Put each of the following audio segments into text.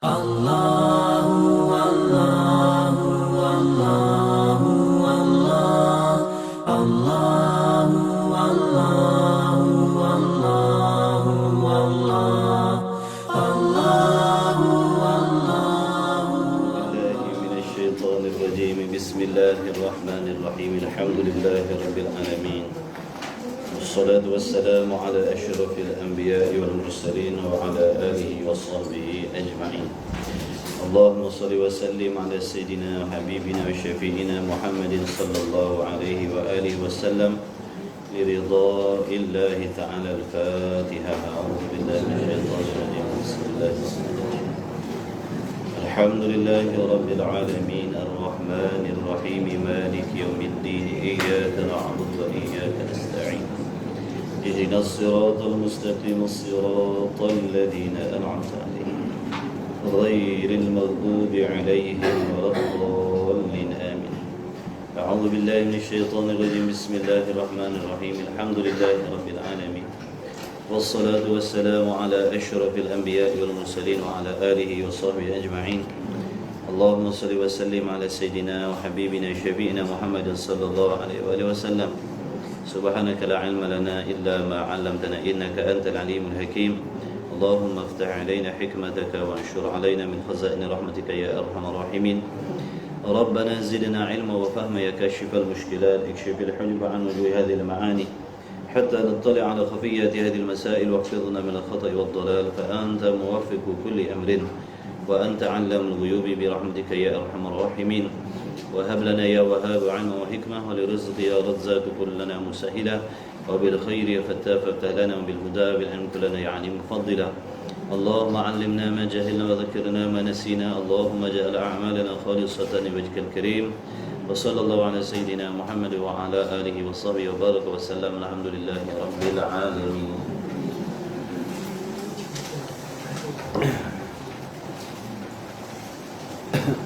Allahu Allahu Allahu Allah Allahu Allahu Allahu Allah Allahu Allahu billahi minasyaitonir rajim. Bismillahirrahmanirrahim. Alhamdulillahi rabbil alamin. Wassalatu wassalamu ala asyrafil anbiya'i wal mursalin wa ala alihi wa sahbihi ajma'in. Allahumma salli wa sallim ala sayyidina wa habibina wa syafi'ina Muhammadin sallallahu alaihi wa alihi wa sallam liridha'illahi ta'ala. Al-Fatiha. A'udzu billahi minasyaitonir rajim. Bismillahirrahmanirrahim. Alhamdulillahi rabbil alamin. Ar-Rahmanir Rahim. Maliki yaumiddin. Iyyaka na'budu wa iyyaka nasta'in. اهدنا الصراط المستقيم الصراط الذين أنعمت عليهم غير المغضوب عليهم ولا الضالين آمين. أعوذ بالله من الشيطان الرجيم. بسم الله الرحمن الرحيم. الحمد لله رب العالمين والصلاة والسلام على أشرف الأنبياء والمرسلين وعلى آله وصحبه أجمعين. اللهم صل وسلم على سيدنا وحبيبنا شفيعنا محمد صلى الله عليه وآله وسلم. سبحانك لا علم لنا إلا ما علمتنا إنك أنت العليم الحكيم. اللهم افتح علينا حكمتك وانشر علينا من خزائن رحمتك يا أرحم الراحمين. ربنا زدنا علما وفهما يا كاشف المشكلات. اكشف الحجب عن وجوه هذه المعاني حتى نطلع على خفيات هذه المسائل واحفظنا من الخطأ والضلال فأنت موفق كل أمر وأنت علام الغيوب برحمتك يا أرحم الراحمين. وهب لنا يا وهاب علما وحكمة ولرزق يا رزاق كلنا مسهلا وبالخير يا فتاح فافتح لنا وبالهدى بالعلم كلنا يعني مفضلا. اللهم علمنا ما جهلنا وذكرنا ما نسينا. اللهم اجعل أعمالنا خالصة لوجهك الكريم. وصلى الله على سيدنا محمد وعلى آله وصحبه وبارك وسلم. الحمد لله رب العالمين.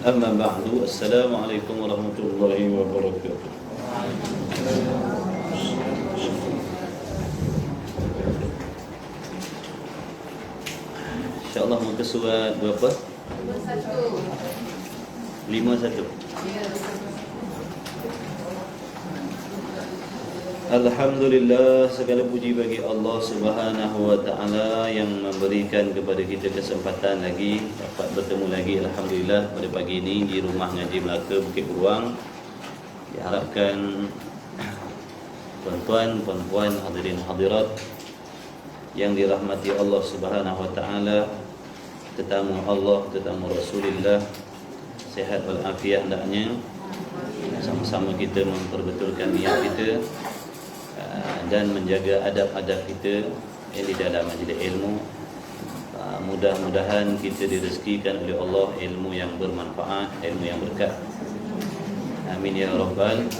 أما بعد. السلام عليكم ورحمة الله وبركاته. InsyaAllah muka surat berapa? 51. Alhamdulillah, segala puji bagi Allah Subhanahu wa taala yang memberikan kepada kita kesempatan lagi dapat bertemu lagi, alhamdulillah, pada pagi ini di rumah ngaji Melaka Bukit Beruang. Diharapkan tuan-tuan, puan-puan, hadirin hadirat yang dirahmati Allah Subhanahu wa taala, tetamu Allah, tetamu Rasulullah, sihat wal afiat hendaknya. Sama-sama kita memperbetulkan niat kita dan menjaga adab-adab kita yang di dalam majlis ilmu. Mudah-mudahan kita direzekikan oleh Allah ilmu yang bermanfaat, ilmu yang berkat. Amin ya rabbal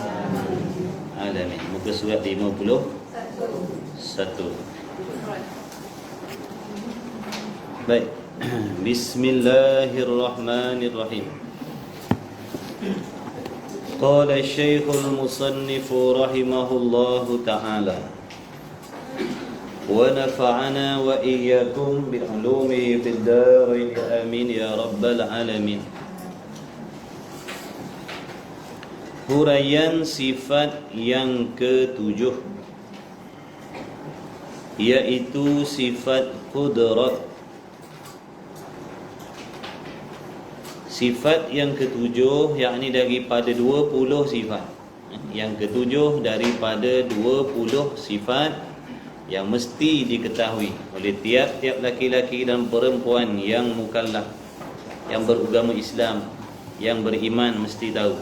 alamin. Muka surat 51. Baik. Bismillahirrahmanirrahim. قال الشيخ المصنف رحمه الله تعالى ونفعنا وإياكم بعلومه في الدارين آمين يا رب العالمين. Huraian sifat yang ketujuh, yaitu sifat qudrat. Sifat yang ketujuh, yakni daripada 20 sifat. Yang ketujuh daripada 20 sifat yang mesti diketahui oleh tiap-tiap laki-laki dan perempuan yang mukallaf, yang beragama Islam, yang beriman mesti tahu.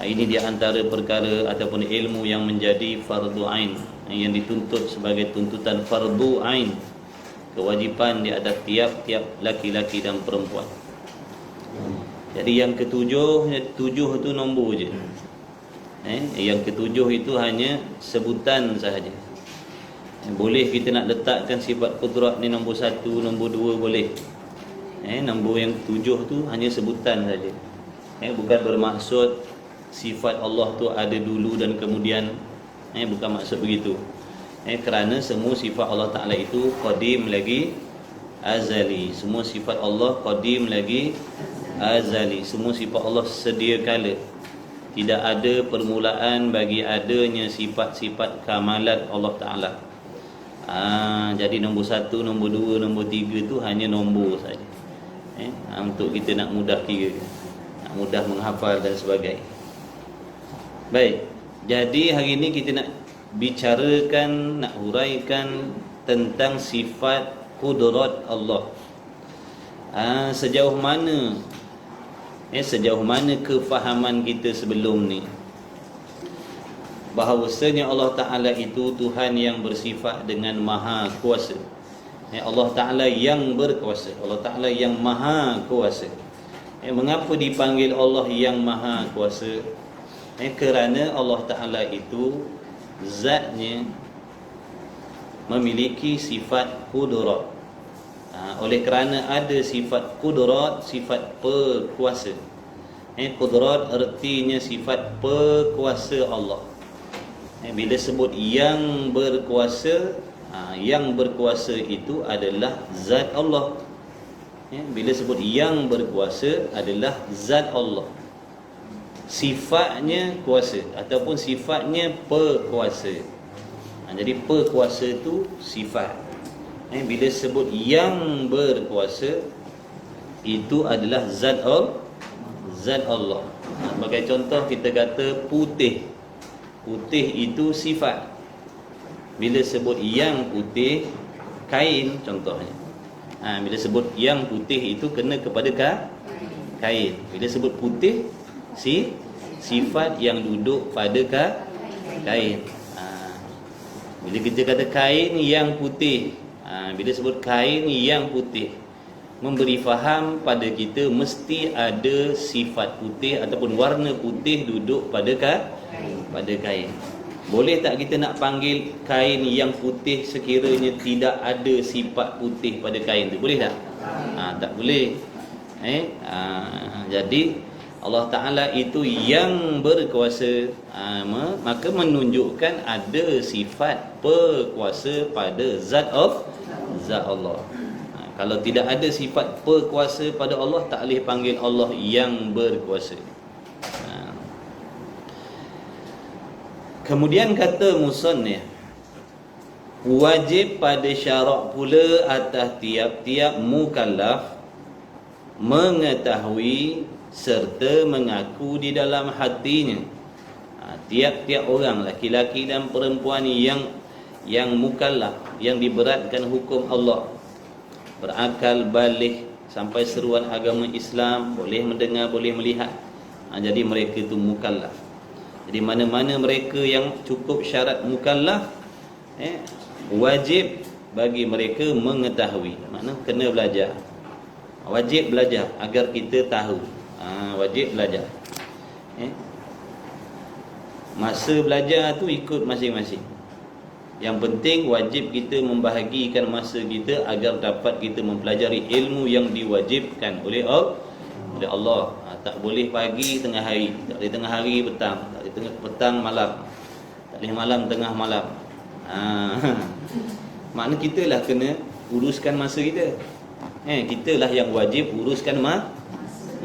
Ini di antara perkara ataupun ilmu yang menjadi fardu ain, yang dituntut sebagai tuntutan fardu ain, kewajipan di atas tiap-tiap laki-laki dan perempuan. Jadi yang ketujuh, 7 itu nombor je. Yang ketujuh itu hanya sebutan sahaja. Boleh kita nak letakkan sifat qudrat ni nombor 1, nombor 2 boleh. Nombor yang 7 tu hanya sebutan saja. Bukan bermaksud sifat Allah tu ada dulu dan kemudian. Bukan maksud begitu. Kerana semua sifat Allah Ta'ala itu qadim lagi azali. Semua sifat Allah qadim lagi azali. Semua sifat Allah sedia kala. Tidak ada permulaan bagi adanya sifat-sifat kamalat Allah Ta'ala. Jadi nombor 1, nombor 2, nombor 3 tu hanya nombor saja. Untuk kita nak mudah kira, nak mudah menghafal dan sebagainya. Baik, jadi hari ini kita nak bicarakan, nak huraikan tentang sifat kudrat Allah. Sejauh mana kefahaman kita sebelum ni bahawasanya Allah Ta'ala itu Tuhan yang bersifat dengan maha kuasa. Allah Ta'ala yang berkuasa, Allah Ta'ala yang maha kuasa. Mengapa dipanggil Allah yang maha kuasa? Kerana Allah Ta'ala itu zatnya memiliki sifat kudrat. Oleh kerana ada sifat kudrat, sifat perkuasa. Kudrat artinya sifat perkuasa Allah. Bila sebut yang berkuasa, yang berkuasa itu adalah zat Allah. Bila sebut yang berkuasa adalah zat Allah, sifatnya kuasa ataupun sifatnya perkuasa. Jadi perkuasa itu sifat. Bila sebut yang berkuasa, itu adalah zat Allah. Sebagai contoh kita kata putih. Putih itu sifat. Bila sebut yang putih, kain contohnya. Bila sebut yang putih itu kena kepada kain. Bila sebut putih, sifat yang duduk pada kain. Bila kita kata kain yang putih, bila sebut kain yang putih, memberi faham pada kita mesti ada sifat putih ataupun warna putih duduk pada kain. Boleh tak kita nak panggil kain yang putih sekiranya tidak ada sifat putih pada kain tu? Boleh tak? Tak boleh. Jadi Allah Ta'ala itu yang berkuasa, maka menunjukkan ada sifat perkuasa pada zat Allah. Kalau tidak ada sifat perkuasa pada Allah, tak boleh panggil Allah yang berkuasa. Kemudian kata musannif, wajib pada syarak pula atas tiap-tiap mukallaf mengetahui serta mengaku di dalam hatinya. Tiap-tiap orang, laki-laki dan perempuan yang mukallaf, yang diberatkan hukum Allah, berakal balik sampai seruan agama Islam, boleh mendengar, boleh melihat, jadi mereka itu mukallaf. Jadi mana-mana mereka yang cukup syarat mukallaf, wajib bagi mereka mengetahui. Makna kena belajar. Wajib belajar agar kita tahu. Wajib belajar. Masa belajar tu ikut masing-masing. Yang penting wajib kita membahagikan masa kita agar dapat kita mempelajari ilmu yang diwajibkan oleh Allah. Tak boleh pagi tengah hari, tak boleh tengah hari petang, tak boleh tengah petang malam, tak boleh malam tengah malam. Makna kita lah kena uruskan masa kita. Kita lah yang wajib uruskan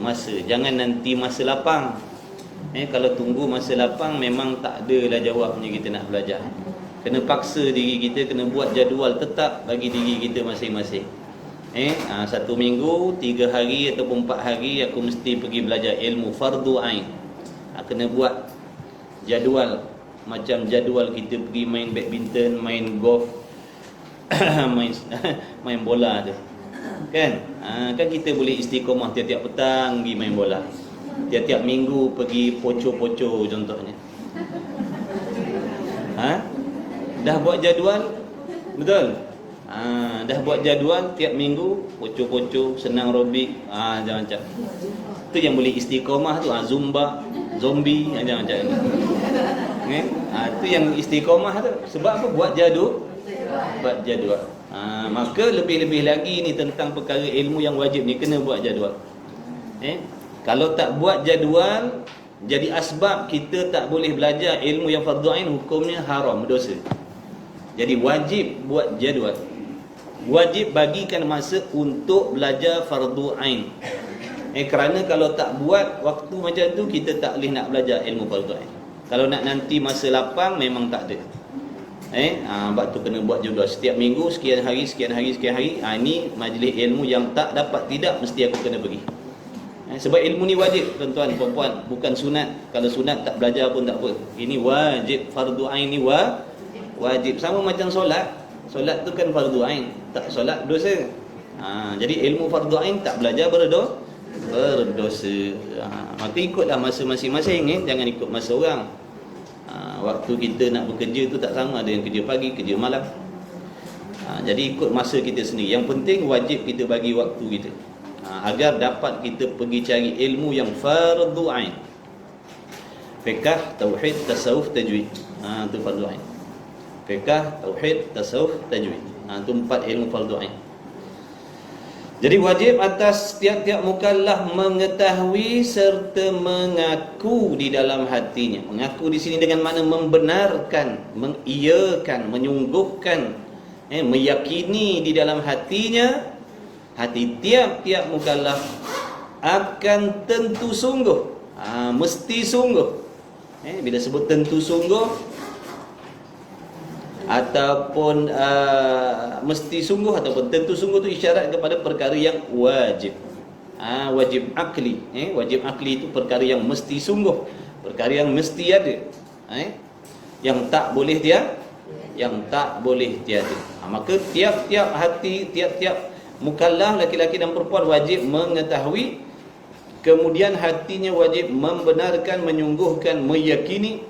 masa. Jangan nanti masa lapang. Kalau tunggu masa lapang, memang tak adalah jawabnya kita nak belajar. Kena paksa diri kita, kena buat jadual tetap bagi diri kita masing-masing. 1 minggu, 3 hari ataupun 4 hari aku mesti pergi belajar ilmu fardu ain. Kena buat jadual. Macam jadual kita pergi main badminton, main golf, main bola tu. Kan kita boleh istiqomah tiap-tiap petang pergi main bola, tiap-tiap minggu pergi poco-poco contohnya. Dah buat jadual, betul? Dah buat jadual tiap minggu poco-poco, senang aerobik, macam-macam. Tu yang boleh istiqomah tu, zumba, zombie, macam-macam. Tu yang istiqomah tu. Sebab apa? Buat jadual. Maka lebih-lebih lagi ni tentang perkara ilmu yang wajib ni, kena buat jadual. Kalau tak buat jadual, jadi asbab kita tak boleh belajar ilmu yang fardu ain, hukumnya haram, dosa. Jadi wajib buat jadual. Wajib bagikan masa untuk belajar fardu ain. Kerana kalau tak buat waktu macam tu, kita tak boleh nak belajar ilmu fardu ain. Kalau nak nanti masa lapang, memang tak ada. Sebab tu kena buat juga setiap minggu, sekian hari. Ini majlis ilmu yang tak dapat tidak, mesti aku kena pergi. Sebab ilmu ni wajib, tuan-tuan, puan-puan. Bukan sunat. Kalau sunat tak belajar pun tak apa. Ini wajib, fardu ain ni wajib. Sama macam solat. Solat tu kan fardu ain. Tak solat dosa. Jadi ilmu fardu ain tak belajar berdosa. Maka ikutlah masa masing-masing, jangan ikut masa orang. Waktu kita nak bekerja tu tak sama, ada yang kerja pagi, kerja malam. Jadi ikut masa kita sendiri. Yang penting wajib kita bagi waktu kita, agar dapat kita pergi cari ilmu yang fardu ain. Fiqh, tauhid, tasawuf, tajwid. Itu fardu ain. Fiqh, tauhid, tasawuf, tajwid. Itu 4 ilmu fardu ain. Jadi wajib atas tiap-tiap mukallaf mengetahui serta mengaku di dalam hatinya. Mengaku di sini dengan makna membenarkan, mengiyakan, menyungguhkan, meyakini di dalam hatinya. Hati tiap-tiap mukallaf akan tentu sungguh, mesti sungguh. Bila sebut tentu sungguh ataupun mesti sungguh ataupun tentu sungguh, tu isyarat kepada perkara yang wajib. Wajib akli. Wajib akli itu perkara yang mesti sungguh, perkara yang mesti ada, yang tak boleh tiada. Maka tiap-tiap hati, tiap-tiap mukallaf laki-laki dan perempuan wajib mengetahui, kemudian hatinya wajib membenarkan, menyungguhkan, meyakini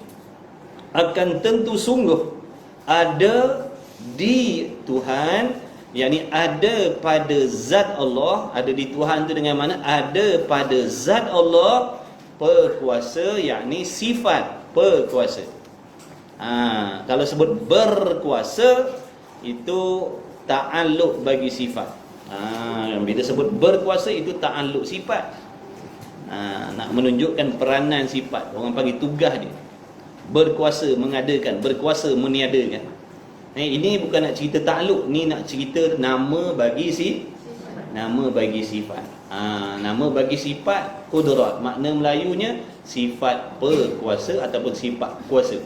akan tentu sungguh ada di Tuhan, yakni ada pada zat Allah. Ada di Tuhan tu dengan mana? Ada pada zat Allah perkuasa, yakni sifat perkuasa. Kalau sebut berkuasa, itu ta'alluq bagi sifat. Bila sebut berkuasa, itu ta'alluq sifat. Nak menunjukkan peranan sifat. Orang panggil tugas dia. Berkuasa mengadakan, berkuasa meniadakan. Ini bukan nak cerita takluk, ni nak cerita nama bagi sifat. Nama bagi sifat qudrat. Makna Melayunya sifat berkuasa ataupun sifat kuasa.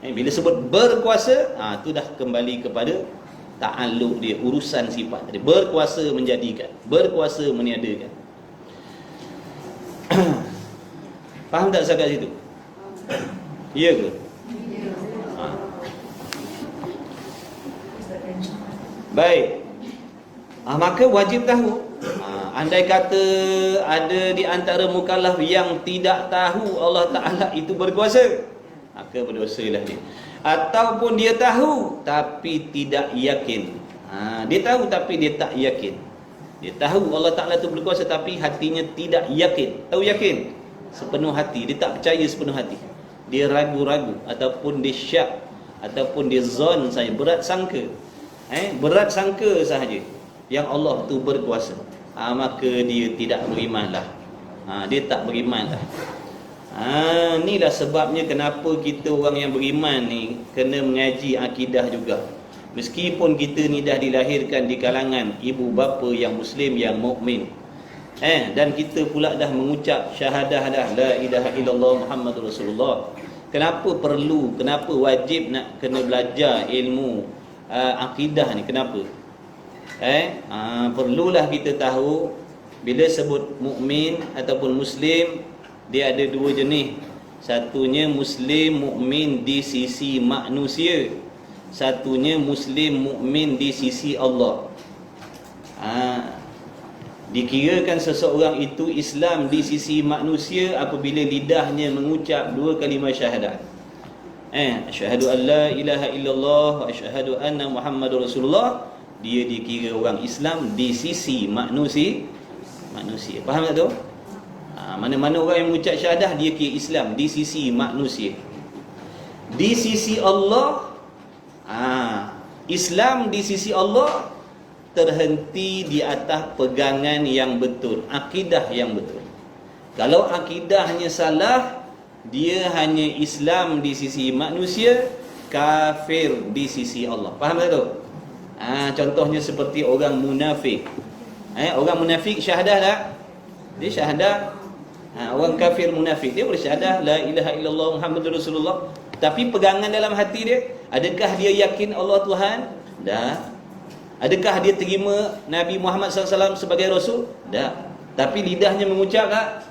Bila sebut berkuasa, tu dah kembali kepada ta'alluq dia, urusan sifat tadi. Berkuasa menjadikan, berkuasa meniadakan. Faham tak sampai situ? Ya ke? Baik. Maka wajib tahu. Andai kata ada di antara mukallaf yang tidak tahu Allah Ta'ala itu berkuasa, maka berdosalah dia. Ataupun dia tahu tapi tidak yakin. Dia tahu tapi dia tak yakin. Dia tahu Allah Ta'ala itu berkuasa tapi hatinya tidak yakin. Tahu yakin sepenuh hati, dia tak percaya sepenuh hati. Dia ragu-ragu, ataupun dia syak, ataupun dia zon saja, berat sangka. Berat sangka sahaja yang Allah tu berkuasa. Maka dia tidak berimanlah. Dia tak berimanlah. Inilah sebabnya kenapa kita orang yang beriman ni kena mengaji akidah juga. Meskipun kita ni dah dilahirkan di kalangan ibu bapa yang muslim, yang mukmin, dan kita pula dah mengucap syahadah dah, la ilaha illallah Muhammadur Rasulullah. Kenapa perlu, kenapa wajib nak kena belajar ilmu akidah ni? Kenapa? Perlulah kita tahu, bila sebut mukmin ataupun muslim, dia ada 2 jenis. Satunya muslim mukmin di sisi manusia, satunya muslim mukmin di sisi Allah. Dikirakan seseorang itu Islam di sisi manusia apabila lidahnya mengucap 2 kalimah syahadat. Asyhadu an la ilaha illallah wa asyhadu anna Muhammadur Rasulullah. Dia dikira orang Islam di sisi manusia. Faham tak tu? Mana-mana orang yang mengucap syahadah, dia kira Islam di sisi manusia. Di sisi Allah, Islam di sisi Allah terhenti di atas pegangan yang betul, akidah yang betul. Kalau akidahnya salah, dia hanya Islam di sisi manusia, kafir di sisi Allah. Faham tak tu? Contohnya seperti orang munafik. Orang munafik syahadah tak? Dia syahadah. Orang kafir munafik dia boleh syahadah la ilaha illallah Muhammadur Rasulullah, tapi pegangan dalam hati dia, adakah dia yakin Allah Tuhan? Tak. Adakah dia terima Nabi Muhammad SAW sebagai Rasul? Tak. Tapi lidahnya mengucap tak?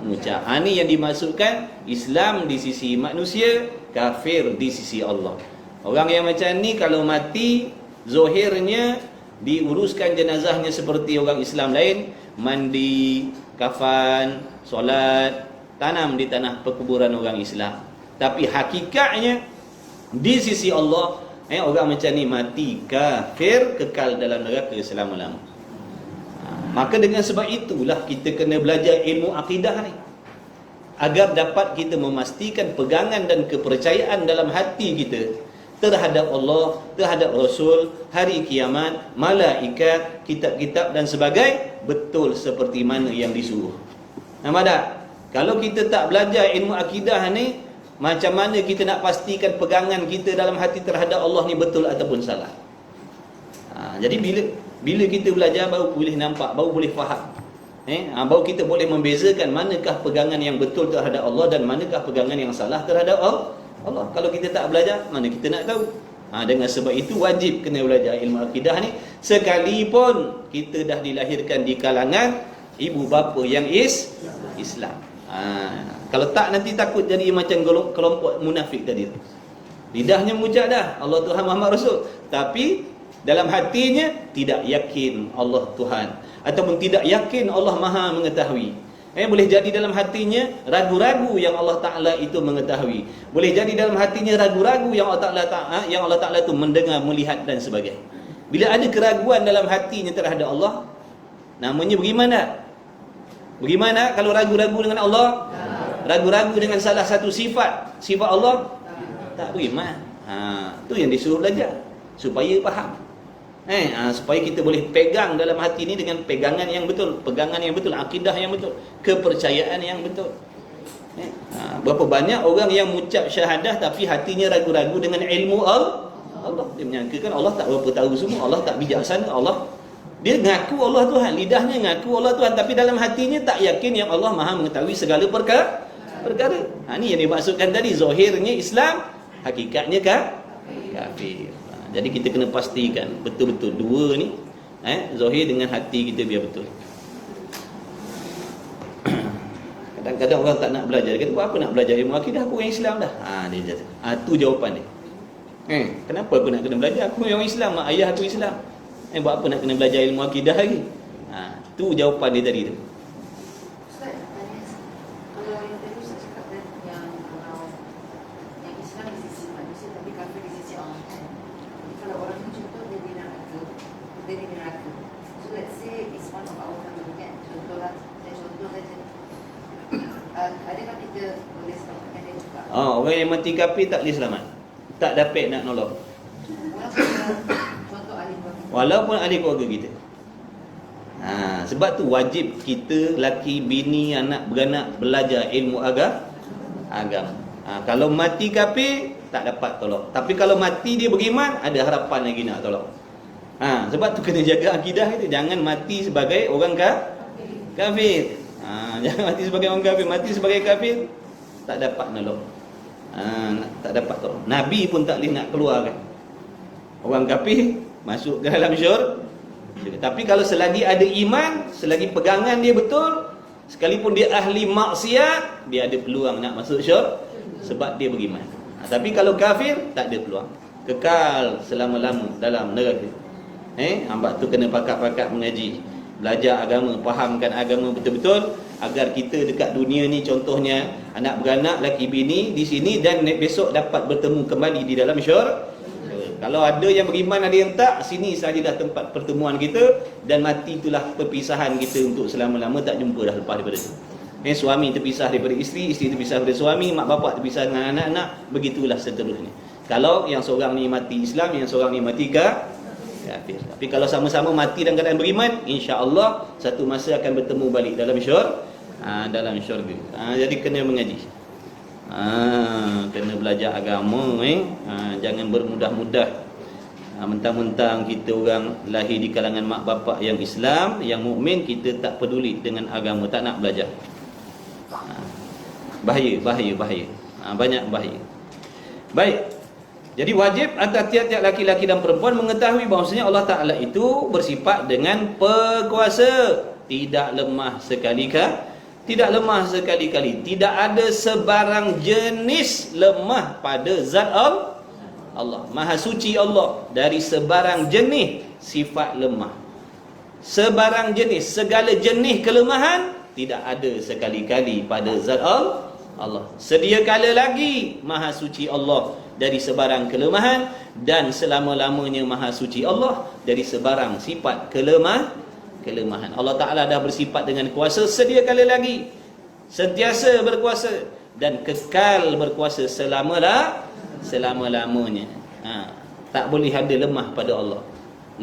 Mengucap. Ini yang dimaksudkan Islam di sisi manusia, kafir di sisi Allah. Orang yang macam ni kalau mati, zahirnya diuruskan jenazahnya seperti orang Islam lain, mandi, kafan, solat, tanam di tanah perkuburan orang Islam. Tapi hakikatnya di sisi Allah, orang macam ni mati kafir, kekal dalam neraka selama-lama. Maka dengan sebab itulah kita kena belajar ilmu akidah ni, agar dapat kita memastikan pegangan dan kepercayaan dalam hati kita terhadap Allah, terhadap Rasul, hari kiamat, malaikat, kitab-kitab dan sebagainya betul seperti mana yang disuruh. Nampak tak? Kalau kita tak belajar ilmu akidah ni, macam mana kita nak pastikan pegangan kita dalam hati terhadap Allah ni betul ataupun salah? Jadi bila kita belajar baru boleh nampak, baru boleh faham. Baru kita boleh membezakan manakah pegangan yang betul terhadap Allah dan manakah pegangan yang salah terhadap Allah. Kalau kita tak belajar, mana kita nak tahu? Dengan sebab itu wajib kena belajar ilmu akidah ni, sekalipun kita dah dilahirkan di kalangan ibu bapa yang Islam. Kalau tak nanti takut jadi macam kelompok munafik tadi. Lidahnya mengucap dah Allah Tuhan Muhammad Rasul, tapi dalam hatinya tidak yakin Allah Tuhan, ataupun tidak yakin Allah Maha mengetahui. Boleh jadi dalam hatinya ragu-ragu yang Allah Ta'ala itu mengetahui. Boleh jadi dalam hatinya ragu-ragu yang Allah Ta'ala itu mendengar, melihat dan sebagainya. Bila ada keraguan dalam hatinya terhadap Allah, namanya bagaimana? Bagaimana kalau ragu-ragu dengan Allah? Ragu-ragu dengan salah satu sifat Allah? Tak beriman. Itu yang disuruh belajar supaya faham. Supaya kita boleh pegang dalam hati ni dengan pegangan yang betul, akidah yang betul, kepercayaan yang betul. Berapa banyak orang yang mengucap syahadah tapi hatinya ragu-ragu dengan ilmu Allah. Dia menyangkakan Allah tak berapa tahu semua, Allah tak bijaksana, Allah. Dia ngaku Allah Tuhan, lidahnya ngaku Allah Tuhan, tapi dalam hatinya tak yakin yang Allah Maha mengetahui segala perkara. Ini yang dimaksudkan tadi, zahirnya Islam, hakikatnya kafir. Jadi kita kena pastikan betul-betul dua ni, zahir dengan hati kita biar betul. Kadang-kadang orang tak nak belajar, dia kata buat apa nak belajar ilmu akidah, aku orang Islam dah. Dia kata, tu jawapan dia. Kenapa aku nak kena belajar, aku orang Islam, mak ayah aku Islam. Buat apa nak kena belajar ilmu akidah lagi? Tu jawapan dia tadi tu. Orang yang mati kafir tak boleh selamat, tak dapat nak nolong, walaupun ahli keluarga kita. Sebab tu wajib kita, laki, bini, anak, beranak belajar ilmu agama. Kalau mati kafir tak dapat tolong, tapi kalau mati dia beriman, ada harapan lagi nak tolong. Sebab tu kena jaga akidah kita. Jangan mati sebagai orang kafir. Jangan mati sebagai orang kafir. Mati sebagai kafir tak dapat nolong, tak dapat tolong. Nabi pun tak boleh nak keluarkan orang kafir masuk ke dalam syurga. Tapi kalau selagi ada iman, selagi pegangan dia betul, sekalipun dia ahli maksiat, dia ada peluang nak masuk syurga sebab dia beriman. Tapi kalau kafir tak ada peluang, kekal selama-lama dalam neraka. Hamba tu kena pakat-pakat mengaji, belajar agama, fahamkan agama betul-betul, agar kita dekat dunia ni, contohnya anak beranak, laki bini di sini, dan besok dapat bertemu kembali di dalam syurga. Kalau ada yang beriman, ada yang tak, sini sajalah tempat pertemuan kita, dan mati itulah perpisahan kita untuk selama-lama, tak jumpa dah lepas daripada itu. Suami terpisah daripada isteri, isteri terpisah daripada suami, mak bapak terpisah dengan anak-anak, begitulah seterusnya. Kalau yang seorang ni mati Islam, yang seorang ni mati kafir. Tapi kalau sama-sama mati dalam keadaan beriman, insya-Allah satu masa akan bertemu balik dalam syurga. Dalam syurga. Jadi kena mengaji. Kena belajar agama, jangan bermudah-mudah Mentang-mentang kita orang lahir di kalangan mak bapak yang Islam, yang mukmin, kita tak peduli dengan agama, tak nak belajar. Bahaya. Banyak bahaya. Baik. Jadi wajib atas tiap-tiap laki-laki dan perempuan mengetahui bahawasanya Allah Ta'ala itu bersifat dengan perkuasa, tidak lemah sekali-kali. Tidak ada sebarang jenis lemah pada zat Allah. Maha suci Allah dari sebarang jenis sifat lemah. Sebarang jenis, segala jenis kelemahan tidak ada sekali-kali pada zat Allah. Sedia kala lagi Maha suci Allah dari sebarang kelemahan, dan selama-lamanya Maha suci Allah dari sebarang sifat kelemahan. Allah Ta'ala dah bersifat dengan kuasa sedia kala lagi, sentiasa berkuasa dan kekal berkuasa selama-lamanya. Tak boleh ada lemah pada Allah.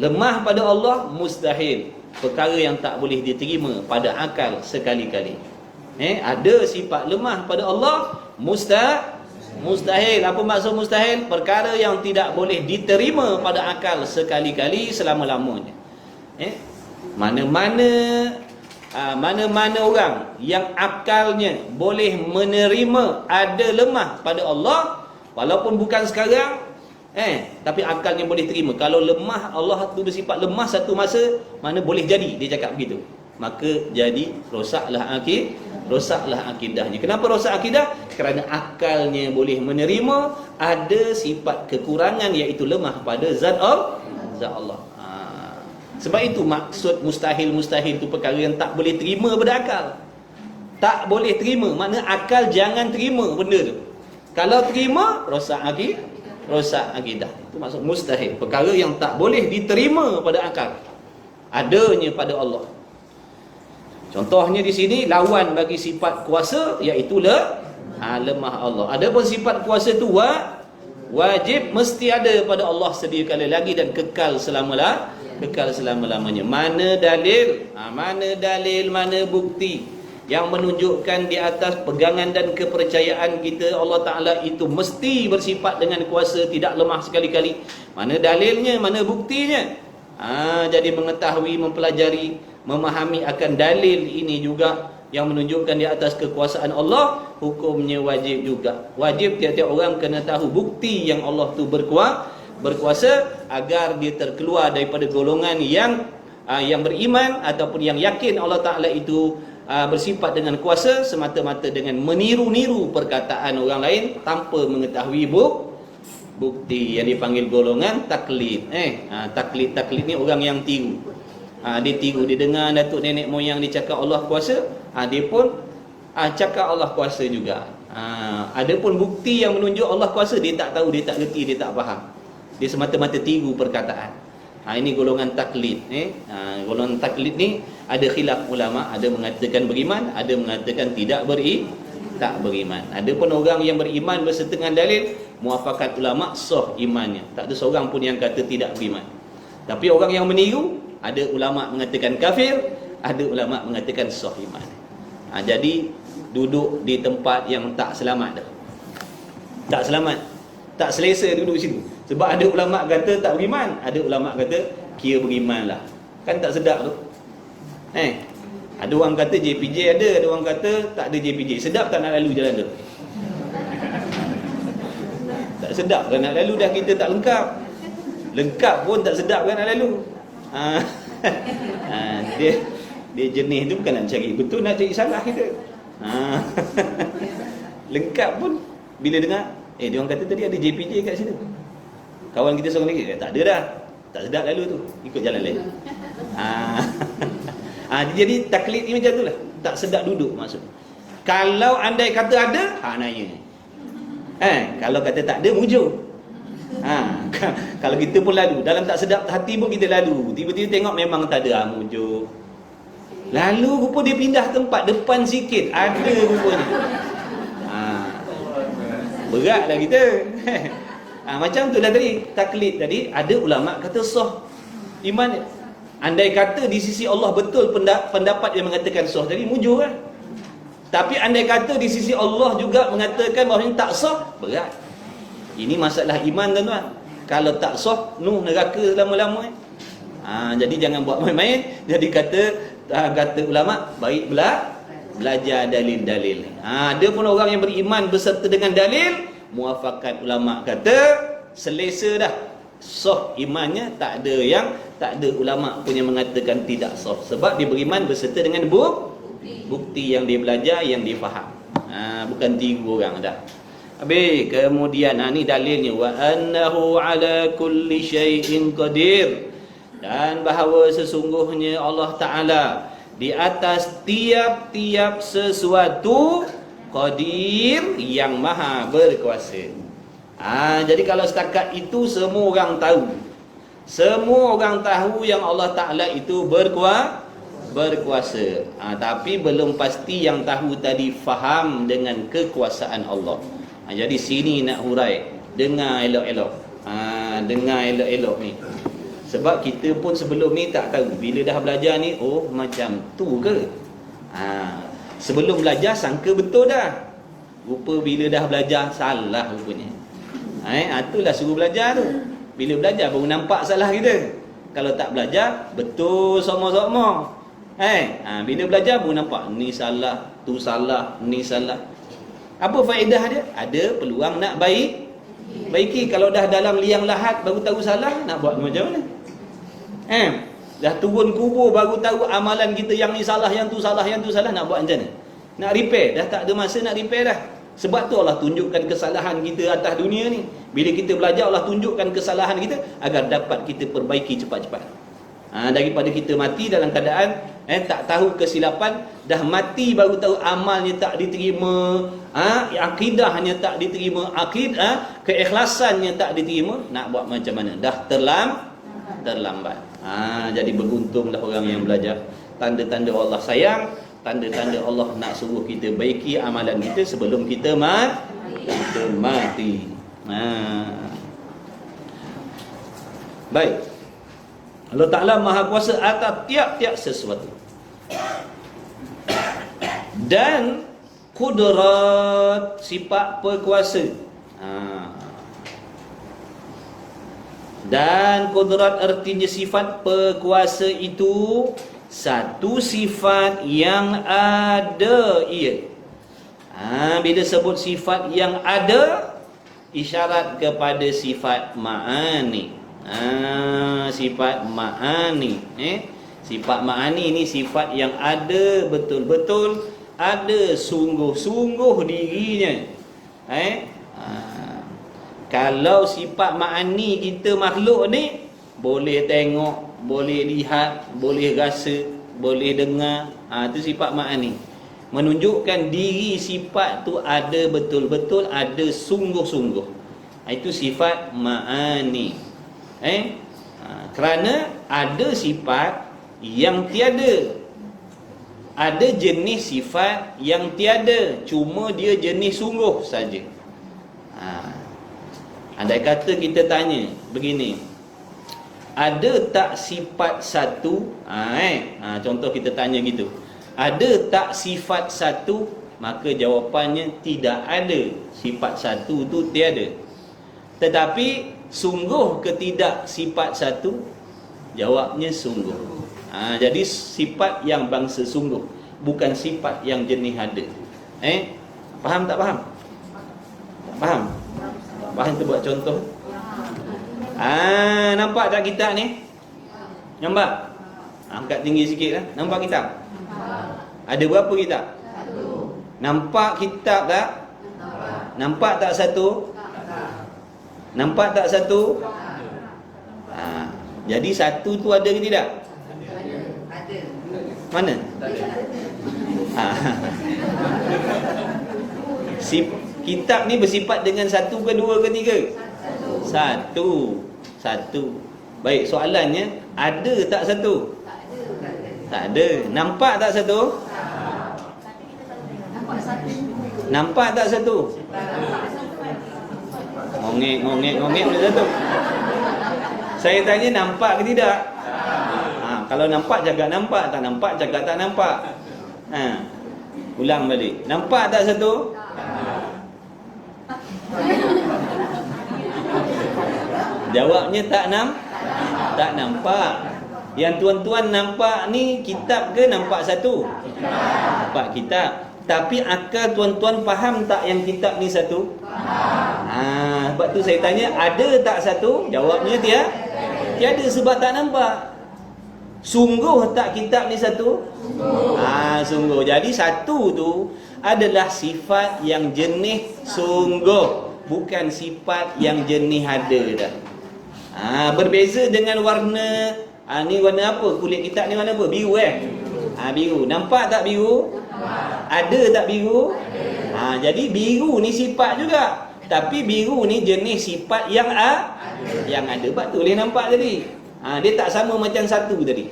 Lemah pada Allah mustahil, perkara yang tak boleh diterima pada akal sekali-kali. Ada sifat lemah pada Allah mustahil. Apa maksud mustahil? Perkara yang tidak boleh diterima pada akal sekali-kali selama-lamanya. Mana-mana orang yang akalnya boleh menerima ada lemah pada Allah, walaupun bukan sekarang, tapi akalnya boleh terima. Kalau lemah, Allah tu bersifat lemah satu masa, mana boleh jadi dia cakap begitu, maka jadi rosaklah akidahnya. Kenapa rosak akidah? Kerana akalnya boleh menerima ada sifat kekurangan, iaitu lemah pada zat Allah. Sebab itu maksud mustahil itu perkara yang tak boleh terima pada akal. Tak boleh terima, makna akal jangan terima benda tu. Kalau terima, rosak akidah. Itu maksud mustahil, perkara yang tak boleh diterima pada akal, adanya pada Allah. Contohnya di sini lawan bagi sifat kuasa, iaitu lemah Allah. Adapun sifat kuasa itu wajib mesti ada pada Allah sedia kala lagi dan kekal selama-lamanya. Mana dalil, mana bukti yang menunjukkan di atas pegangan dan kepercayaan kita Allah Ta'ala itu mesti bersifat dengan kuasa, tidak lemah sekali-kali? Mana dalilnya, mana buktinya? Jadi mengetahui, mempelajari, memahami akan dalil ini juga yang menunjukkan di atas kekuasaan Allah, hukumnya wajib juga. Wajib tiap-tiap orang kena tahu bukti yang Allah tu berkuasa, agar dia terkeluar daripada golongan yang beriman ataupun yang yakin Allah Ta'ala itu bersifat dengan kuasa semata-mata dengan meniru-niru perkataan orang lain tanpa mengetahui bukti, yang dipanggil golongan taklid. Taklid ni orang yang tiru. Dia tiru, dia dengar datuk nenek moyang dia cakap Allah kuasa, dia pun cakap Allah kuasa juga. Ada pun bukti yang menunjuk Allah kuasa, dia tak tahu, dia tak reti, dia tak faham. Dia semata-mata tiru perkataan. Ini golongan taklid. Golongan taklid ni ada khilaf ulama, ada mengatakan beriman, ada mengatakan tak beriman. Ada pun orang yang beriman bersetengah dalil, muafakat ulama sah imannya. Tak ada seorang pun yang kata tidak beriman. Tapi orang yang meniru, ada ulama mengatakan kafir, ada ulama mengatakan sah iman. Jadi duduk di tempat yang tak selamat dah. Tak selamat, tak selesa duduk situ. Sebab ada ulama kata tak beriman, ada ulama kata kira beriman lah. Kan tak sedap tu. Ada orang kata JPJ ada orang kata tak ada JPJ. Sedap tak nak lalu jalan tu? Tak sedap kan nak lalu, dah kita tak lengkap. Lengkap pun tak sedap kan nak lalu. Dia jenis tu bukan nak cari betul, nak cari salah kita. Lengkap pun bila dengar dia orang kata tadi ada JPJ kat situ. Kawan kita seorang lagi tak ada dah, tak sedap lalu tu, ikut jalan lain. Jadi taklid ni macam tu lah, tak sedap duduk maksud. Kalau andai kata ada, nanya. Kalau kata tak ada, mujur. Kalau kita pun lalu, dalam tak sedap hati pun kita lalu, tiba-tiba tengok memang tak ada, mujur. Lalu rupa dia pindah tempat depan sikit, ada rupanya. Beratlah kita. Macam tu lah tadi, taklid tadi, ada ulama kata sah iman. Andai kata di sisi Allah betul pendapat yang mengatakan sah tadi, mujur lah. Tapi andai kata di sisi Allah juga mengatakan bahawa tak sah, berat. Ini masalah iman tuan-tuan. Kalau tak sah, neraka lama-lama. Jadi jangan buat main-main. Jadi kata ulama, baik belajar dalil-dalil. Ada pun orang yang beriman berserta dengan dalil, muafakat ulama kata selesa dah, sah imannya. Tak ada ulama pun yang mengatakan tidak sah, sebab dia beriman berserta dengan bukti yang dia belajar, yang dia faham. Bukan 3 orang dah. Habis kemudian ni dalilnya, wa annahu ala kulli syai'in qadir, dan bahawa sesungguhnya Allah Ta'ala di atas tiap-tiap sesuatu qadir, yang maha berkuasa. Jadi kalau setakat itu semua orang tahu. Semua orang tahu yang Allah Ta'ala itu berkuasa. Tapi belum pasti yang tahu tadi faham dengan kekuasaan Allah. Jadi sini nak hurai, dengar elok-elok. Dengar elok-elok ni. Sebab kita pun sebelum ni tak tahu. Bila dah belajar ni, oh macam tu ke? Sebelum belajar sangka betul dah. Rupa bila dah belajar salah rupanya. Itulah suruh belajar tu. Bila belajar baru nampak salah kita. Kalau tak belajar, betul sama-sama. Bila belajar baru nampak ni salah, tu salah, ni salah. Apa faedah dia? Ada peluang nak baiki. Kalau dah dalam liang lahat baru tahu salah, nak buat macam mana? Dah turun kubur baru tahu amalan kita yang ni salah, yang tu salah, yang tu salah, nak buat macam mana? Nak repair, dah tak ada masa nak repair dah. Sebab tu Allah tunjukkan kesalahan kita atas dunia ni. Bila kita belajar, Allah tunjukkan kesalahan kita agar dapat kita perbaiki cepat-cepat. Daripada kita mati dalam keadaan tak tahu kesilapan, dah mati baru tahu amalnya tak diterima, akidahnya tak diterima, keikhlasannya tak diterima, nak buat macam mana? Dah terlambat. Jadi beruntunglah orang yang belajar. Tanda-tanda Allah sayang, tanda-tanda Allah nak suruh kita baiki amalan kita sebelum kita mati. Baik. Allah Ta'ala maha kuasa atas tiap-tiap sesuatu. Dan kudrat, sifat perkuasa. Dan kudrat artinya sifat perkuasa itu satu sifat yang ada ia. Bila sebut sifat yang ada, isyarat kepada sifat ma'ani. Sifat ma'ani. Sifat ma'ani ni sifat yang ada betul-betul, ada sungguh-sungguh dirinya. Kalau sifat ma'ani kita makhluk ni, boleh tengok, boleh lihat, boleh rasa, boleh dengar. Itu sifat ma'ani. Menunjukkan diri sifat tu ada betul-betul, ada sungguh-sungguh. Itu sifat ma'ani. Kerana ada sifat yang tiada. Ada jenis sifat yang tiada, cuma dia jenis sungguh saja. Andai kata kita tanya begini, ada tak sifat satu? Contoh kita tanya gitu, ada tak sifat satu? Maka jawapannya tidak ada. Sifat satu tu tiada. Tetapi sungguh ke tidak sifat satu? Jawabnya sungguh. Jadi sifat yang bangsa sungguh, bukan sifat yang jenis ada. Faham tak faham? Tak faham? Faham tu buat contoh. Nampak tak kitab ni? Nampak? Angkat tinggi sikit lah. Nampak kitab? Ada berapa kitab? Nampak kitab tak? Nampak tak satu? Nampak tak satu? Jadi satu tu ada ke tidak? Ada. Mana? Kitab ni bersifat dengan satu ke dua ke tiga? Satu. Baik, soalannya, ada tak satu? Tak ada. Nampak tak satu? Nampak tak satu? Ngongek boleh satu. Saya tanya nampak ke tidak? Kalau nampak cakap nampak, tak nampak cakap tak nampak. Ulang balik. Nampak tak satu? Jawabnya tak nampak. Yang tuan-tuan nampak ni kitab ke nampak satu? Nampak kitab. Tapi akal tuan-tuan faham tak yang kitab ni satu? Sebab tu saya tanya, ada tak satu? Jawabnya tiada sebab tak nampak. Sungguh tak kitab ni satu? Sungguh. Jadi satu tu adalah sifat yang jenis sungguh, bukan sifat yang jenis ada dah. Berbeza dengan warna. Ni warna apa? Kulit kitab ni warna apa? Biru biru. Nampak tak biru? Ada tak biru? Jadi biru ni sifat juga. Tapi biru ni jenis sifat yang ada. Sebab tu boleh nampak tadi. Dia tak sama macam satu tadi.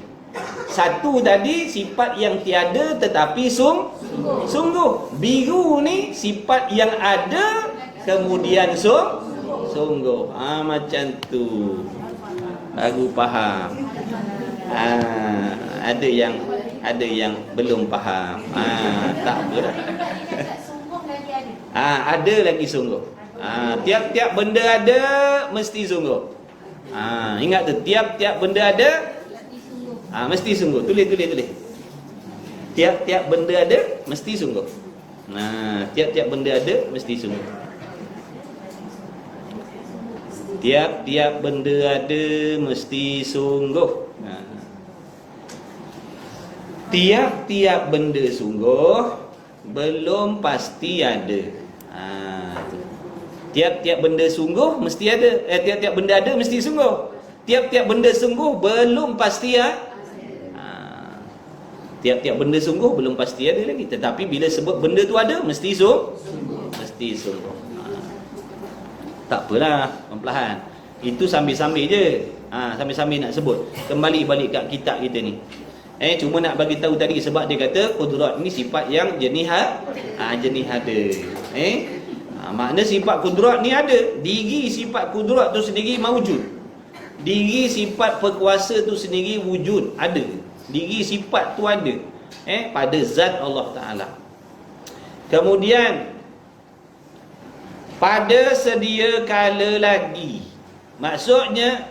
Satu tadi sifat yang tiada tetapi sungguh. Biru ni sifat yang ada kemudian sungguh. Macam tu. Baru faham. Ada yang belum faham. Tak apa dah. Ada lagi sungguh. Tiap-tiap benda ada mesti sungguh. Ingat tu, tiap-tiap benda ada mesti sungguh. Tulis. Tiap-tiap benda ada mesti sungguh. Tiap-tiap benda ada mesti sungguh. Tiap-tiap benda ada mesti sungguh. Tiap-tiap benda sungguh belum pasti ada. Tiap-tiap benda sungguh mesti ada. Tiap-tiap benda ada mesti sungguh. Tiap-tiap benda sungguh belum pasti tiap-tiap benda sungguh belum pasti ada lagi. Tetapi bila sebut benda tu ada, mesti sungguh. Tak apalah, perlahan. Itu sambil-sambil je. Sambil-sambil nak sebut. Kembali balik kat kitab kita ni. Cuma nak bagi tahu tadi sebab dia kata kudrat ni sifat yang jenis ada. Makna sifat kudrat ni ada. Diri sifat kudrat tu sendiri mawujud. Diri sifat perkuasa tu sendiri wujud, ada. Diri sifat tu ada pada zat Allah Ta'ala. Kemudian pada sedia kala lagi, maksudnya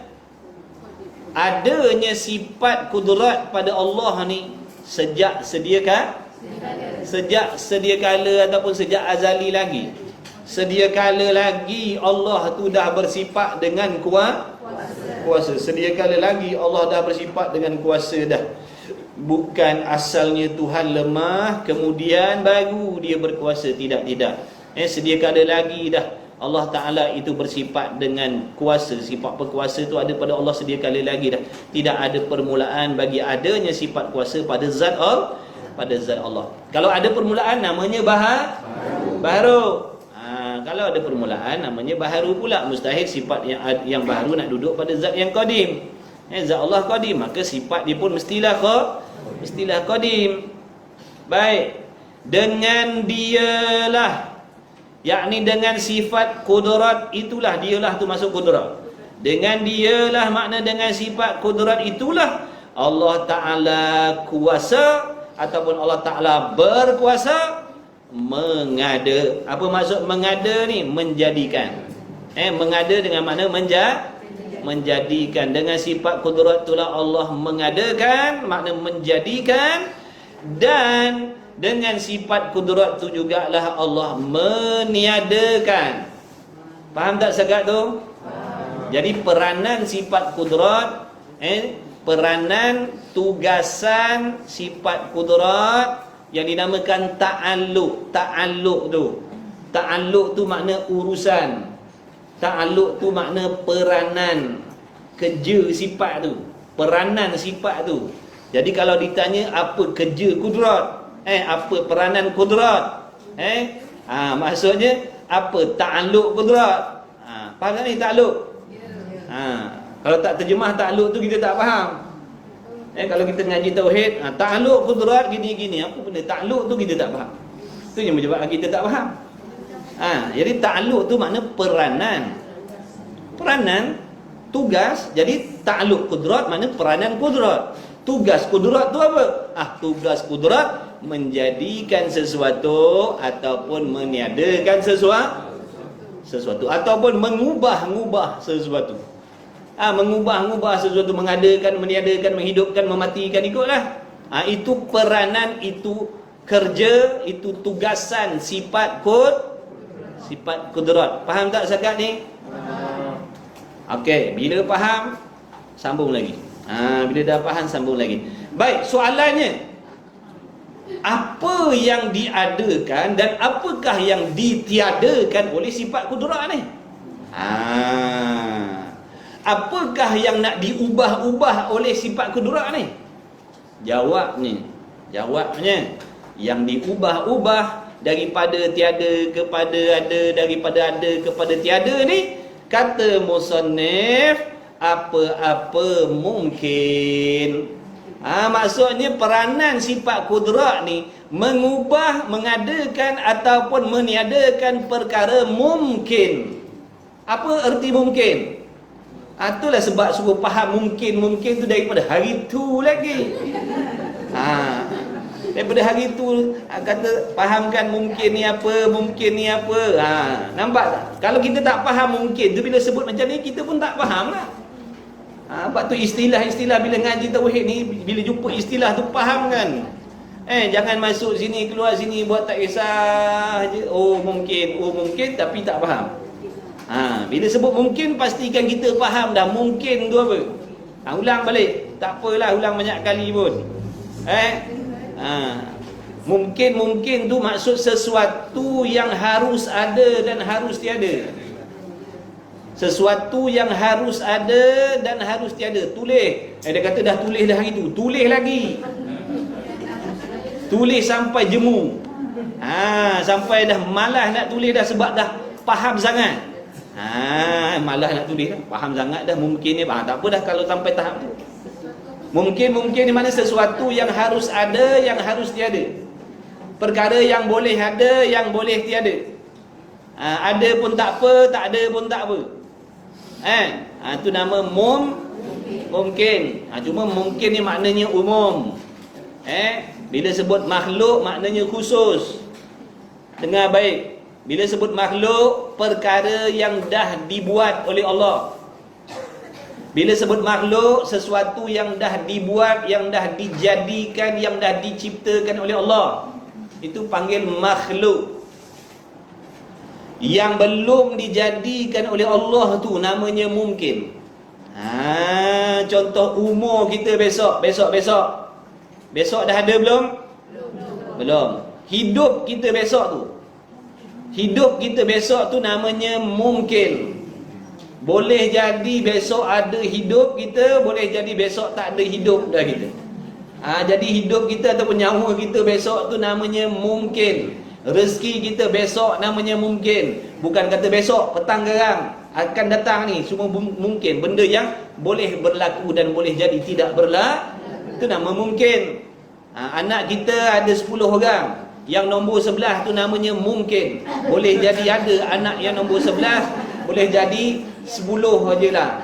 adanya sifat kudrat pada Allah ni sejak sedia kala ataupun sejak azali lagi. Sedia kala lagi Allah tu dah bersifat dengan kuasa. Sedia kala lagi Allah dah bersifat dengan kuasa dah. Bukan asalnya Tuhan lemah kemudian baru dia berkuasa, tidak. Sedia kala lagi dah Allah Ta'ala itu bersifat dengan kuasa. Sifat berkuasa itu ada pada Allah sedia kala lagi dah. Tidak ada permulaan bagi adanya sifat kuasa pada zat Allah. Kalau ada permulaan namanya baharu. Kalau ada permulaan namanya baharu pula. Mustahil sifat yang baharu nak duduk pada zat yang qadim. Zat Allah qadim, maka sifat dia pun mestilah qadim. Baik. Dengan dialah, yakni dengan sifat kudrat itulah, dialah tu masuk kudrat. Dengan dialah makna dengan sifat kudrat itulah Allah Ta'ala kuasa ataupun Allah Ta'ala berkuasa mengada. Apa maksud mengada ni? Menjadikan. Mengada dengan makna menjadikan. Dengan sifat kudrat itulah Allah mengadakan, makna menjadikan. Dan dengan sifat kudrat tu jugalah Allah meniadakan. Faham tak sekat tu? Jadi peranan sifat kudrat, peranan tugasan sifat kudrat yang dinamakan ta'alluq. Ta'alluq tu makna urusan. Ta'alluq tu makna peranan kerja sifat tu, peranan sifat tu. Jadi kalau ditanya apa kerja kudrat, apa peranan kudrat, maksudnya apa ta'alluq kudrat. Faham tak ni ta'alluq? Kalau tak terjemah ta'alluq tu kita tak faham. Kalau kita ngaji tauhid, ta'alluq kudrat gini-gini, apa benda ta'alluq tu kita tak faham. Itu yang menyebabkan kita tak faham. Jadi ta'alluq tu makna peranan, tugas. Jadi ta'alluq kudrat makna peranan kudrat. Tugas kudrat tu apa? Tugas kudrat menjadikan sesuatu ataupun meniadakan sesuatu ataupun mengubah sesuatu. Mengubah-ubah sesuatu, mengadakan, meniadakan, menghidupkan, mematikan, ikutlah. Itu peranan, itu kerja, itu tugasan sifat kudrat. Faham tak zakat ni? Okey, bila faham sambung lagi. Bila dah faham sambung lagi. Baik, soalannya, apa yang diadakan dan apakah yang ditiadakan oleh sifat kudrat ni? Apakah yang nak diubah-ubah oleh sifat kudrat ni? Jawabnya, yang diubah-ubah daripada tiada kepada ada, daripada ada kepada tiada ni, kata musannif, apa-apa mungkin. Maksudnya peranan sifat kudrat ni mengubah, mengadakan ataupun meniadakan perkara mungkin. Apa erti mungkin? Itulah sebab suruh faham mungkin tu daripada hari tu lagi. Daripada hari tu kata fahamkan mungkin ni apa. Nampak tak? Kalau kita tak faham mungkin tu, bila sebut macam ni kita pun tak faham lah. Sebab tu istilah-istilah bila ngaji tauhid ni, bila jumpa istilah tu faham kan. Jangan masuk sini keluar sini buat tak kisah je. Oh mungkin tapi tak faham. Bila sebut mungkin, pastikan kita faham dah mungkin tu apa. Ulang balik, tak apalah ulang banyak kali pun. Mungkin tu maksud sesuatu yang harus ada dan harus tiada. Sesuatu yang harus ada dan harus tiada. Tulis. Dia kata dah tulis dah hari tu, tulis lagi. Tulis sampai jemu. Sampai dah malas nak tulis dah sebab dah faham sangat. Malah nak tulis dah, faham sangat dah mungkin ni. Tak apa dah kalau sampai tahap tu. Mungkin ni mana sesuatu yang harus ada, yang harus tiada. Perkara yang boleh ada, yang boleh tiada. Ada pun tak apa, tak ada pun tak apa. Itu nama mungkin. Cuma mungkin ni maknanya umum. Bila sebut makhluk maknanya khusus. Dengar baik. Bila sebut makhluk, perkara yang dah dibuat oleh Allah. Bila sebut makhluk, sesuatu yang dah dibuat, yang dah dijadikan, yang dah diciptakan oleh Allah, itu panggil makhluk. Yang belum dijadikan oleh Allah tu namanya mungkin. Contoh umur kita besok dah ada belum? Belum. Hidup kita besok tu namanya mungkin. Boleh jadi besok ada hidup kita, boleh jadi besok tak ada hidup dah kita. Jadi hidup kita ataupun nyawa kita besok tu namanya mungkin. Rezeki kita besok namanya mungkin. Bukan kata besok, petang gerang akan datang ni, semua mungkin. Benda yang boleh berlaku dan boleh jadi tidak berlaku, itu nama mungkin. Anak kita ada 10 orang, yang nombor 11 tu namanya mungkin. Boleh jadi ada anak yang nombor 11, boleh jadi 10 aje lah.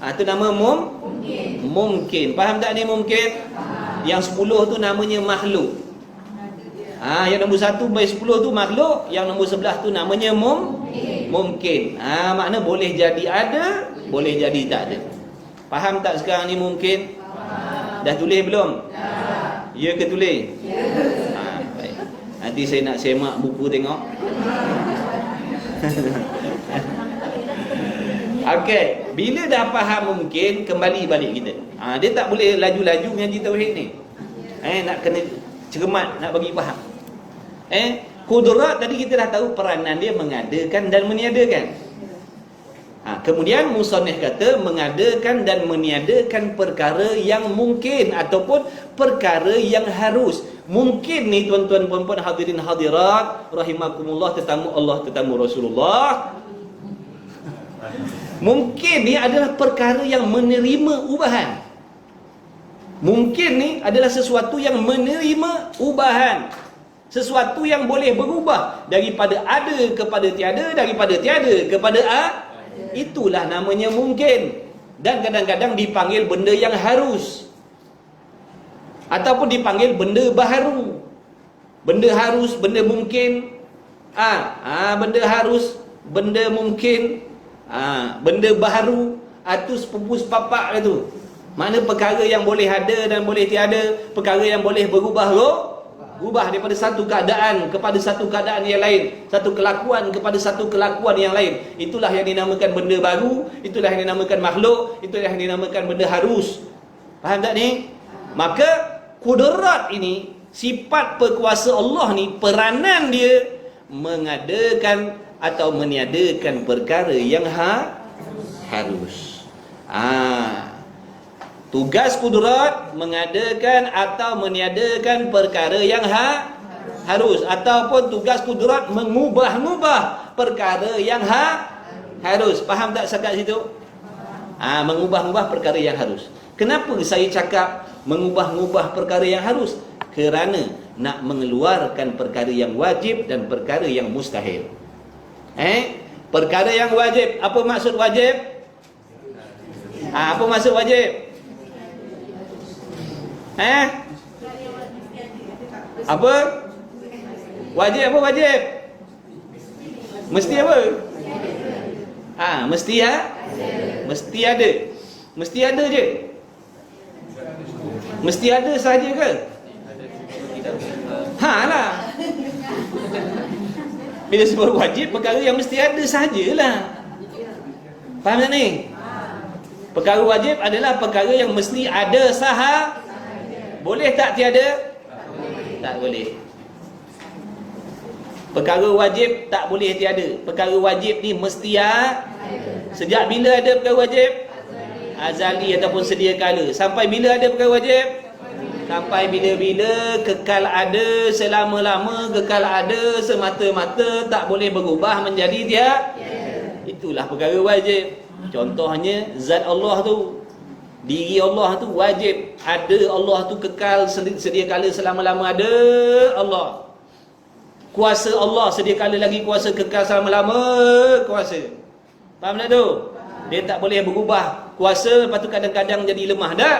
Itu nama mungkin. Faham tak ni mungkin? Yang 10 tu namanya makhluk. Yang nombor 1 by 10 tu makhluk, yang nombor 11 tu namanya mungkin. Makna boleh jadi ada, boleh jadi tak ada. Faham tak sekarang ni mungkin? Dah tulis belum? Ya ke tulis? Baik. Nanti saya nak semak buku tengok. Okey, bila dah faham mungkin, kembali balik kita. Dia tak boleh laju-laju ngaji tauhid ni. Nak kena cermat, nak bagi faham. Kudrat tadi kita dah tahu peranan dia mengadakan dan meniadakan. Kemudian musannif kata mengadakan dan meniadakan perkara yang mungkin ataupun perkara yang harus. Mungkin ni tuan-tuan puan-puan hadirin hadirat rahimakumullah, tetamu Allah, tetamu Rasulullah. Mungkin ni adalah perkara yang menerima ubahan. Mungkin ni adalah sesuatu yang menerima ubahan. Sesuatu yang boleh berubah daripada ada kepada tiada, daripada tiada kepada itulah namanya mungkin. Dan kadang-kadang dipanggil benda yang harus, ataupun dipanggil benda baharu. Benda harus, benda mungkin. Benda harus, benda mungkin. Benda baharu. atus pupus papak tu. Mana perkara yang boleh ada dan boleh tiada, perkara yang boleh berubah daripada satu keadaan kepada satu keadaan yang lain, satu kelakuan kepada satu kelakuan yang lain. Itulah yang dinamakan benda baru, itulah yang dinamakan makhluk, itulah yang dinamakan benda harus. Faham tak ni? Maka kudrat ini, sifat berkuasa Allah ni, peranan dia mengadakan atau meniadakan perkara yang harus. Tugas kudrat mengadakan atau meniadakan perkara yang harus, ataupun tugas kudrat mengubah-ubah perkara yang harus. Faham tak sekat situ? Mengubah-ubah perkara yang harus. Kenapa saya cakap mengubah-ubah perkara yang harus? Kerana nak mengeluarkan perkara yang wajib dan perkara yang mustahil. Perkara yang wajib, apa maksud wajib? Apa maksud wajib? Apa? Wajib apa wajib? Mesti apa? Mesti mesti ada. Mesti ada je. Mesti ada sahaja ke? Lah. Bila sebut wajib, perkara yang mesti ada sahajalah. Faham tak ni? Perkara wajib adalah perkara yang mesti ada boleh tak tiada? Tak boleh. Perkara wajib tak boleh tiada. Perkara wajib ni mesti sejak bila ada perkara wajib? Azali ataupun sedia kala. Sampai bila ada perkara wajib? Sampai bila-bila, kekal ada, selama-lama kekal ada, semata-mata, tak boleh berubah menjadi Itulah perkara wajib. Contohnya zat Allah tu, diri Allah tu wajib ada. Allah tu kekal sedia kala, selama-lama ada Allah. Kuasa Allah sedia kala lagi kuasa, kekal selama-lama kuasa. Faham tak tu? Dia tak boleh berubah kuasa, lepas tu kadang-kadang jadi lemah tak?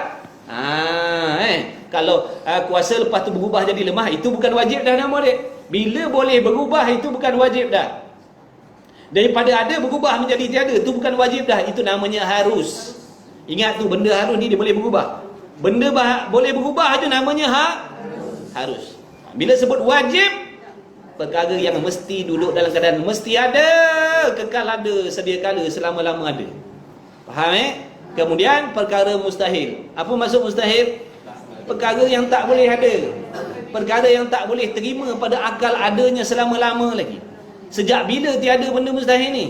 Kalau kuasa lepas tu berubah jadi lemah, itu bukan wajib dah nama dia. Bila boleh berubah, itu bukan wajib dah. Daripada ada berubah menjadi tiada, itu bukan wajib dah, itu namanya harus. Ingat tu, benda harus ni dia boleh berubah. Benda boleh berubah itu namanya harus. Bila sebut wajib, perkara yang mesti duduk dalam keadaan mesti ada, kekal ada, sedia kala, selama-lama ada. Faham Kemudian perkara mustahil. Apa maksud mustahil? Perkara yang tak boleh ada, perkara yang tak boleh terima pada akal adanya selama-lama lagi. Sejak bila tiada benda mustahil ni?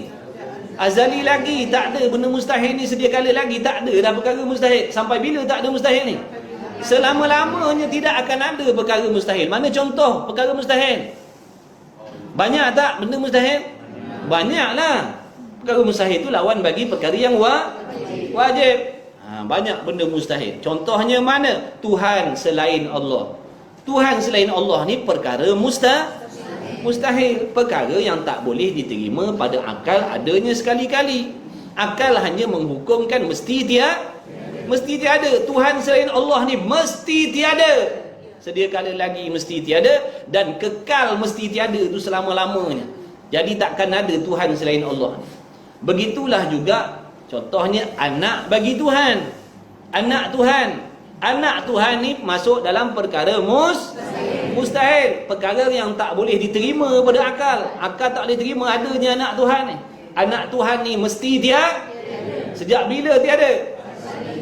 Azali lagi tak ada benda mustahil ni, sedia kala lagi tak ada dah perkara mustahil. Sampai bila tak ada mustahil ni? Selama-lamanya tidak akan ada perkara mustahil. Mana contoh perkara mustahil? Banyak tak benda mustahil? Banyaklah. Perkara mustahil itu lawan bagi perkara yang wajib. Banyak benda mustahil. Contohnya mana? Tuhan selain Allah. Tuhan selain Allah ni perkara mustahil. Perkara yang tak boleh diterima pada akal adanya sekali-kali. Akal hanya menghukumkan mesti tiada. Tuhan selain Allah ni mesti tiada. Sedia kala lagi mesti tiada, dan kekal mesti tiada itu selama-lamanya. Jadi takkan ada Tuhan selain Allah. Begitulah juga contohnya anak bagi Tuhan. Anak Tuhan ni masuk dalam perkara mustahil. Perkara yang tak boleh diterima pada akal. Akal tak boleh terima adanya anak Tuhan ni. Anak Tuhan ni mesti sejak bila tiada?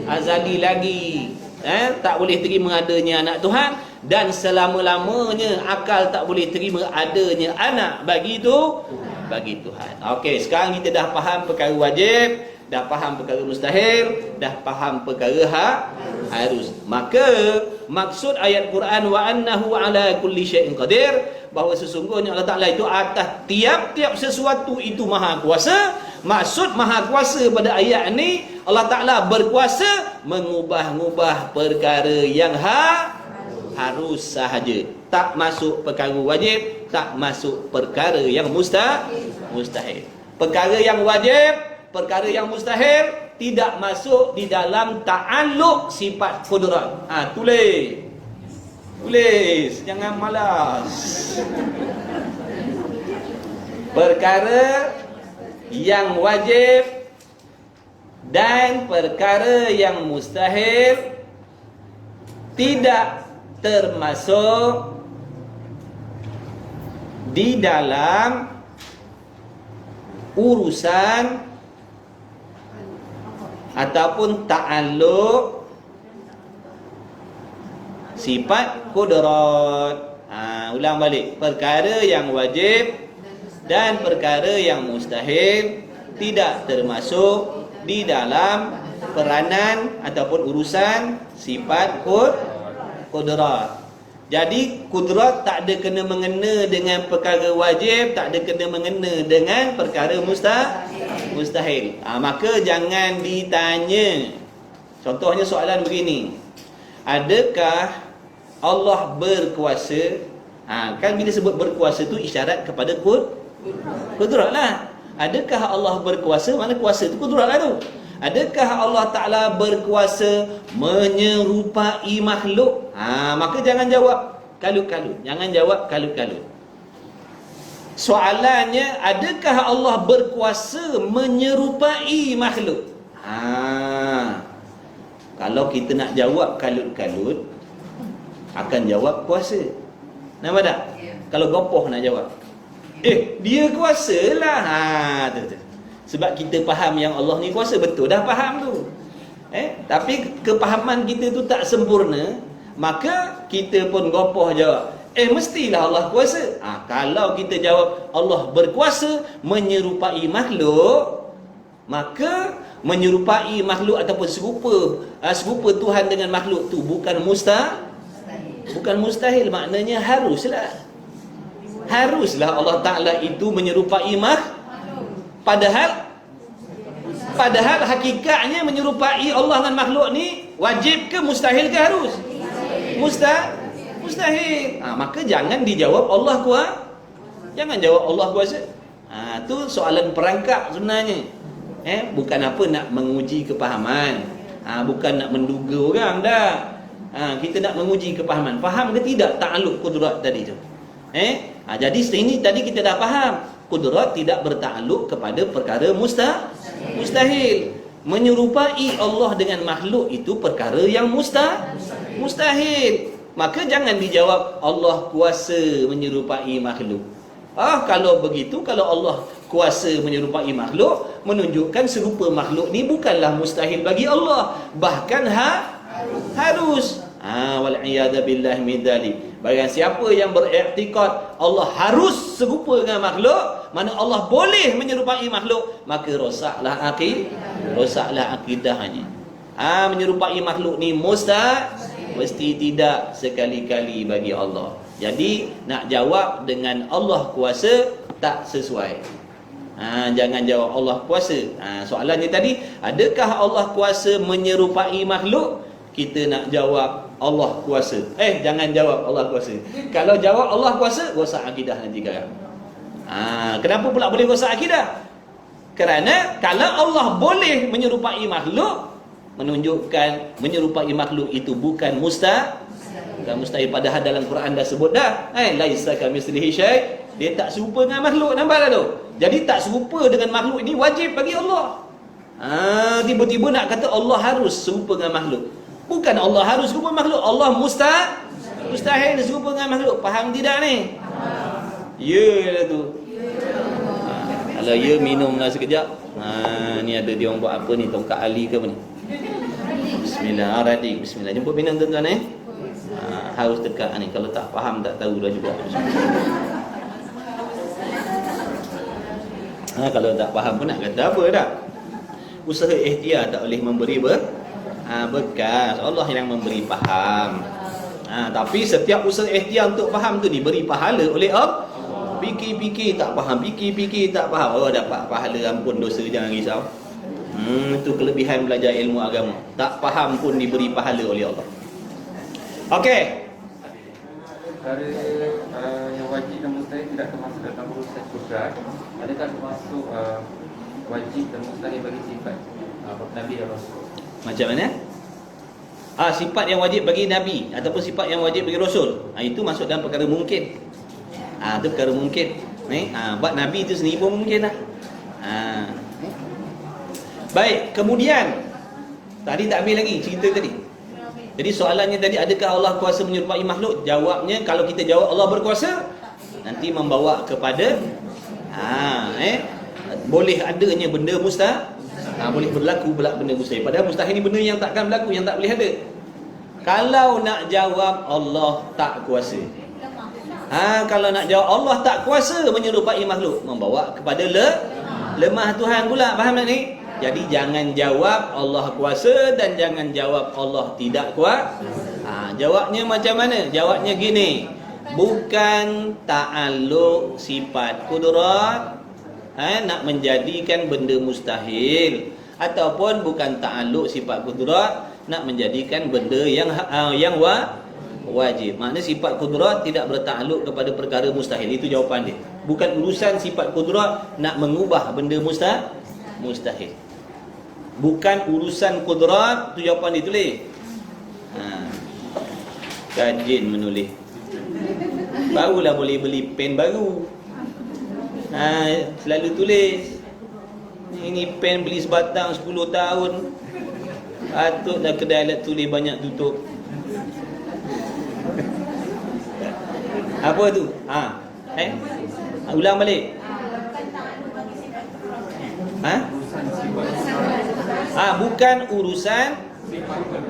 Azali lagi. Tak boleh terima adanya anak Tuhan, dan selama-lamanya akal tak boleh terima adanya anak bagi Tuhan. Okey, sekarang kita dah faham perkara wajib, dah faham perkara mustahil, dah faham perkara harus. Maka maksud ayat Quran wa annahu ala kulli syai'in qadir, bahawa sesungguhnya Allah Ta'ala itu atas tiap-tiap sesuatu itu maha kuasa. Maksud maha kuasa pada ayat ni, Allah Ta'ala berkuasa mengubah-ubah perkara yang harus sahaja. Tak masuk perkara wajib, tak masuk perkara yang mustahil. Perkara yang wajib, perkara yang mustahil tidak masuk di dalam ta'alluq sifat kudrat. Tulis, jangan malas. Perkara yang wajib dan perkara yang mustahil tidak termasuk di dalam urusan ataupun ta'alluq sifat kudrat. Ulang balik, perkara yang wajib dan perkara yang mustahil tidak termasuk di dalam peranan ataupun urusan sifat kudrat. Jadi kudrat tak ada kena mengena dengan perkara wajib, tak ada kena mengena dengan perkara mustahil. Maka jangan ditanya. Contohnya soalan begini, adakah Allah berkuasa? Kan bila sebut berkuasa tu isyarat kepada kudrat lah. Adakah Allah berkuasa? Mana kuasa tu kudrat lah tu. Adakah Allah Ta'ala berkuasa menyerupai makhluk? Maka jangan jawab kalut-kalut. Jangan jawab kalut-kalut. Soalannya, adakah Allah berkuasa menyerupai makhluk? Kalau kita nak jawab kalut-kalut, akan jawab kuasa. Nampak tak? Kalau gopoh nak jawab, dia kuasa lah. Tu. Sebab kita faham yang Allah ni kuasa, betul dah faham tu. Tapi kepahaman kita tu tak sempurna, maka kita pun gopoh jawab, mestilah Allah kuasa. Kalau kita jawab Allah berkuasa menyerupai makhluk, maka menyerupai makhluk ataupun serupa Tuhan dengan makhluk tu bukan mustahil, maknanya haruslah Allah Ta'ala itu menyerupai Padahal hakikatnya menyerupai Allah dengan makhluk ni wajib ke mustahil ke harus? Mustahil. Maka jangan dijawab Allah kuasa. Jangan jawab Allah kuasa. Tu soalan perangkap sebenarnya. Bukan apa nak menguji kepahaman. Bukan nak menduga orang dah. Kita nak menguji kepahaman. Faham ke tidak ta'alluq kudrat tadi tu? Jadi sini tadi kita dah faham. Kudrat tidak bertakluk kepada perkara mustahil. Menyerupai Allah dengan makhluk itu perkara yang mustahil. Maka jangan dijawab Allah kuasa menyerupai makhluk. Kalau begitu, kalau Allah kuasa menyerupai makhluk, menunjukkan serupa makhluk ni bukanlah mustahil bagi Allah, bahkan harus. Wal'iyadha billahi min dhalik. Barang siapa yang beriktikad Allah harus serupa dengan makhluk, mana Allah boleh menyerupai makhluk, maka rosaklah akidahnya. Menyerupai makhluk ni mesti tidak sekali-kali bagi Allah. Jadi nak jawab dengan Allah kuasa tak sesuai. Jangan jawab Allah kuasa. Soalannya tadi, adakah Allah kuasa menyerupai makhluk? Kita nak jawab Allah kuasa. Jangan jawab Allah kuasa. Kalau jawab Allah kuasa, rosak akidah nanti kan. Kenapa pula boleh rosak akidah? Kerana kalau Allah boleh menyerupai makhluk, menunjukkan menyerupai makhluk itu bukan mustahil. Padahal dalam Quran dah sebut dah, laisa kamitslihi syai', dia tak serupa dengan makhluk. Nampak tak tu? Jadi tak serupa dengan makhluk ini wajib bagi Allah. Tiba-tiba nak kata Allah harus serupa dengan makhluk. Bukan Allah harus serupa makhluk, Allah mustahil serupa dengan makhluk. Faham tidak ni? Ya lah tu. Kalau ya, minumlah sekejap. Ni ada dia orang buat apa ni, tongkat Ali ke apa ni? Bismillahirrahmanirrahim. Bismillah. Jemput minum tuan-tuan harus dekat ni. Kalau tak faham, tak tahu dah juga. Kalau tak faham pun nak kata apa dah. Usaha ikhtiar tak boleh memberi bekas. Allah yang memberi faham. Tapi setiap usaha ikhtiar untuk faham tu diberi pahala oleh Allah. Fikir-fikir tak faham, fikir-fikir tak faham, dapat pahala, ampun dosa, jangan risau. Itu kelebihan belajar ilmu agama. Tak faham pun diberi pahala oleh Allah. Okey. Perkara yang wajib dan mustahil tidak termasuk dalam urusan kudrat. Adakah termasuk wajib dan mustahil bagi sifat Nabi dan Rasul? Macam mana? Sifat yang wajib bagi Nabi ataupun sifat yang wajib bagi Rasul, itu masuk dalam perkara mungkin. Itu perkara mungkin. Buat Nabi itu sendiri pun mungkin lah. Baik, kemudian tadi tak habis lagi cerita tadi. Jadi soalannya tadi, adakah Allah kuasa menyerupai makhluk? Jawabnya, kalau kita jawab Allah berkuasa, nanti membawa kepada boleh adanya benda mustahil. Boleh berlaku pula benda mustahil. Padahal mustahil ni benda yang takkan berlaku, yang tak boleh ada. Kalau nak jawab Allah tak kuasa. Kalau nak jawab Allah tak kuasa menyerupai makhluk, membawa kepada lemah Tuhan pula. Faham tak ni? Jadi jangan jawab Allah kuasa dan jangan jawab Allah tidak kuasa. Jawabnya macam mana? Jawabnya gini. Bukan ta'alluq sifat kudrat nak menjadikan benda mustahil, ataupun bukan ta'alluq sifat kudrat nak menjadikan benda yang wajib. Maknanya sifat kudrat tidak bertakluk kepada perkara mustahil. Itu jawapan dia. Bukan urusan sifat kudrat nak mengubah benda mustahil. Bukan urusan kudrat. Itu jawapan dia tulis. Rajin menulis. Barulah boleh beli pen baru. Selalu tulis. Ini pen beli sebatang 10 tahun. Patutlah kedai alat tulis banyak tutup. Apa tu? Ulang balik. Bukan urusan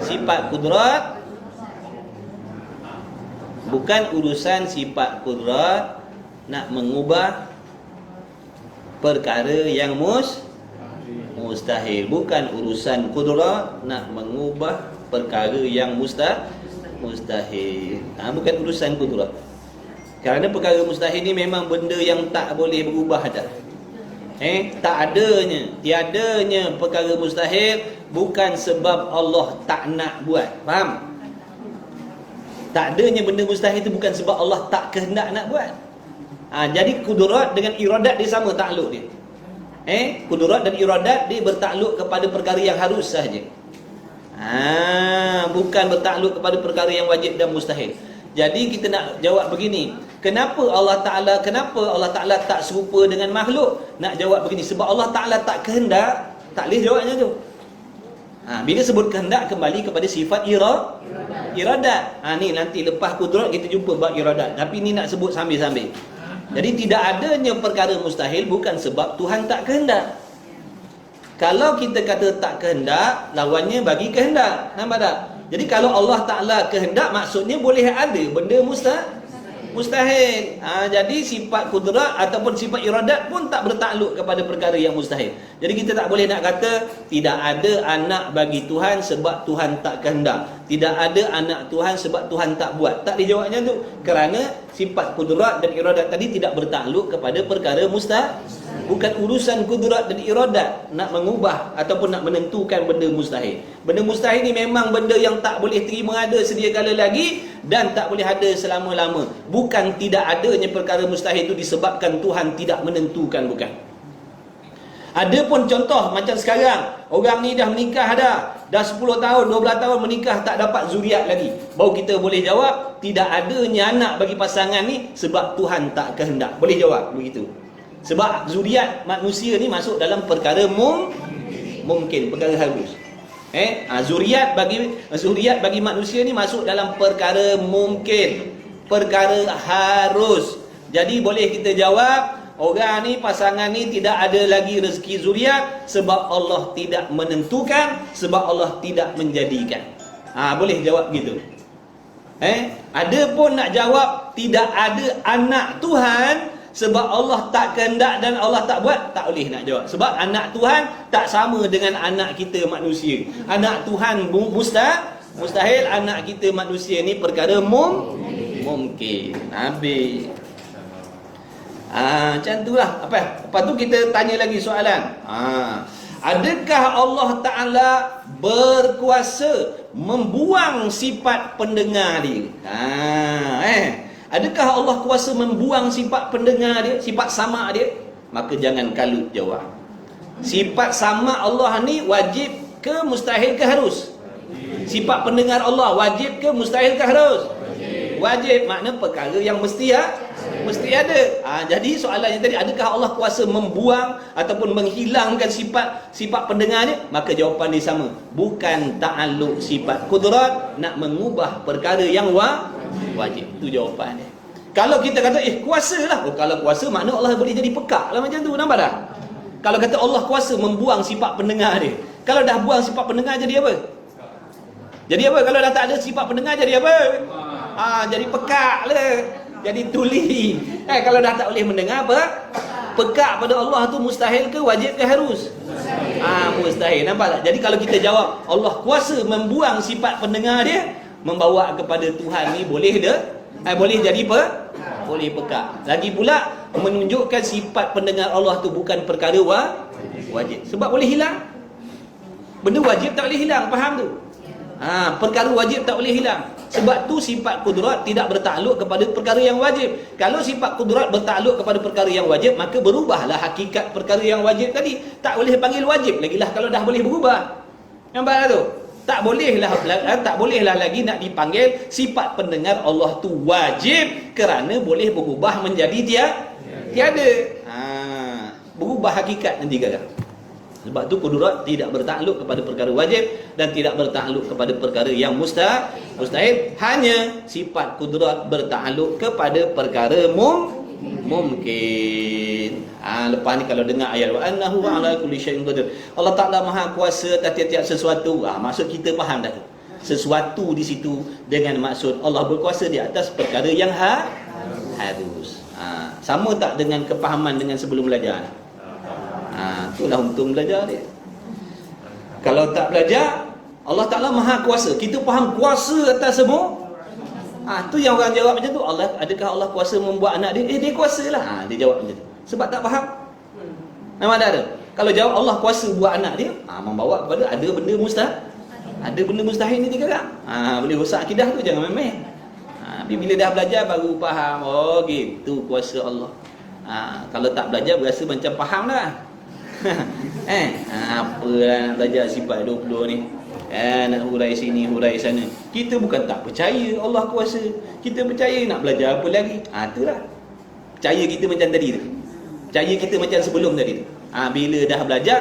sifat kudrat. Bukan urusan sifat kudrat nak mengubah perkara yang mustahil. Bukan urusan kudrat nak mengubah perkara yang mustahil. Bukan urusan kudrat. Kerana perkara mustahil ni memang benda yang tak boleh berubah dah. Tak adanya, tiadanya perkara mustahil bukan sebab Allah tak nak buat. Faham? Tak adanya benda mustahil itu bukan sebab Allah tak kehendak nak buat. Jadi kudrat dengan iradat dia sama takluk dia. Kudrat dan iradat dia bertakluk kepada perkara yang harus sahaja. Bukan bertakluk kepada perkara yang wajib dan mustahil. Jadi kita nak jawab begini, kenapa Allah Ta'ala tak serupa dengan makhluk? Nak jawab begini, sebab Allah Ta'ala tak kehendak. Tak boleh jawabnya tu. Bila sebut kehendak, kembali kepada sifat iradat. Ni nanti lepas kudrat kita jumpa bab iradat. Tapi ni nak sebut sambil-sambil. Jadi tidak adanya perkara mustahil bukan sebab Tuhan tak kehendak. Kalau kita kata tak kehendak, lawannya bagi kehendak. Nampak tak? Jadi kalau Allah Ta'ala kehendak, maksudnya boleh ada benda mustahil. Jadi sifat kudrat ataupun sifat iradat pun tak bertakluk kepada perkara yang mustahil. Jadi kita tak boleh nak kata tidak ada anak bagi Tuhan sebab Tuhan tak kehendak. Tidak ada anak Tuhan sebab Tuhan tak buat. Tak dijawabnya tu. Kerana sifat kudrat dan iradat tadi tidak bertakluk kepada perkara mustahil. Bukan urusan kudrat dan iradat nak mengubah ataupun nak menentukan benda mustahil. Benda mustahil ni memang benda yang tak boleh terima ada sedia kala lagi dan tak boleh ada selama-lama. Bukan tidak adanya perkara mustahil itu disebabkan Tuhan tidak menentukan, bukan. Ada pun contoh macam sekarang, orang ni dah menikah dah 10 tahun, 12 tahun menikah tak dapat zuriat lagi. Baru kita boleh jawab tidak adanya anak bagi pasangan ni sebab Tuhan tak kehendak. Boleh jawab begitu. Sebab zuriat manusia ni masuk dalam perkara mungkin, perkara harus. Zuriat bagi manusia ni masuk dalam perkara mungkin, perkara harus. Jadi boleh kita jawab, orang ni, pasangan ni tidak ada lagi rezeki zuriat sebab Allah tidak menentukan, sebab Allah tidak menjadikan. Boleh jawab gitu. Ada pun nak jawab tidak ada anak Tuhan sebab Allah tak kehendak dan Allah tak buat, tak boleh nak jawab. Sebab anak Tuhan tak sama dengan anak kita manusia. Anak Tuhan mustahil, anak kita manusia ni perkara mungkin. Habis. Macam itulah. Lepas tu kita tanya lagi soalan. Adakah Allah Ta'ala berkuasa membuang sifat pendengar dia? Adakah Allah kuasa membuang sifat pendengar dia, sifat sama dia? Maka jangan kalut jawab. Sifat sama Allah ni wajib ke mustahil ke harus? Sifat pendengar Allah wajib ke mustahil ke harus? Wajib makna perkara yang mesti ada. Jadi soalannya tadi, adakah Allah kuasa membuang ataupun menghilangkan sifat pendengar dia? Maka jawapan dia sama. Bukan ta'alluq sifat kudrat, nak mengubah perkara yang wajib. Itu jawapan dia. Kalau kita kata kuasa lah. Kalau kuasa makna Allah boleh jadi pekak lah macam tu. Nampak tak? Kalau kata Allah kuasa membuang sifat pendengar dia, kalau dah buang sifat pendengar jadi apa? Jadi apa? Kalau dah tak ada sifat pendengar jadi apa? Jadi pekak lah. Jadi tuli. Kalau dah tak boleh mendengar apa? Pekak pada Allah tu mustahil ke wajib ke harus? Mustahil. Nampak tak? Jadi kalau kita jawab Allah kuasa membuang sifat pendengar dia, membawa kepada Tuhan ni boleh boleh jadi boleh pekak. Lagi pula menunjukkan sifat pendengar Allah tu bukan perkara wajib. Sebab boleh hilang. Benda wajib tak boleh hilang, faham tu? Perkara wajib tak boleh hilang. Sebab tu sifat kudrat tidak bertakluk kepada perkara yang wajib. Kalau sifat kudrat bertakluk kepada perkara yang wajib, maka berubahlah hakikat perkara yang wajib tadi. Tak boleh panggil wajib lagilah kalau dah boleh berubah. Nampak tak tu? Tak bolehlah lagi nak dipanggil sifat pendengar Allah tu wajib kerana boleh berubah menjadi tiada. Berubah hakikat nanti kadang. Sebab tu kudrat tidak bertakluk kepada perkara wajib dan tidak bertakluk kepada perkara yang mustahil. Hanya sifat kudrat bertakluk kepada perkara mungkin. Lepas ni kalau dengar ayat wa annahu ala kulli syai'in qadir, Allah Taala Maha kuasa atas tiap-tiap sesuatu. Maksud kita faham dah tu. Sesuatu di situ dengan maksud Allah berkuasa di atas perkara yang harus. Sama tak dengan kepahaman dengan sebelum belajar? Itulah untung belajar dia. Kalau tak belajar, Allah Taala Maha kuasa. Kita faham kuasa atas semua. Tu yang orang jawab macam tu. Adakah Allah kuasa membuat anak dia? Dia kuasa lah. Dia jawab macam tu. Sebab tak faham. Nampak tak ada? Kalau jawab Allah kuasa buat anak dia, membawa kepada ada benda mustahil. Ada benda mustahil ni sekarang. Boleh rosak akidah tu, jangan main-main. Bila dah belajar baru faham. Gitu kuasa Allah. Kalau tak belajar berasa macam faham lah. Apalah nak belajar sifat 20 ni. Nak hurai sini, hurai sana. Kita bukan tak percaya Allah kuasa. Kita percaya, nak belajar apa lagi? Itulah. Percaya kita macam tadi tu. Percaya kita macam sebelum tadi tu. Bila dah belajar,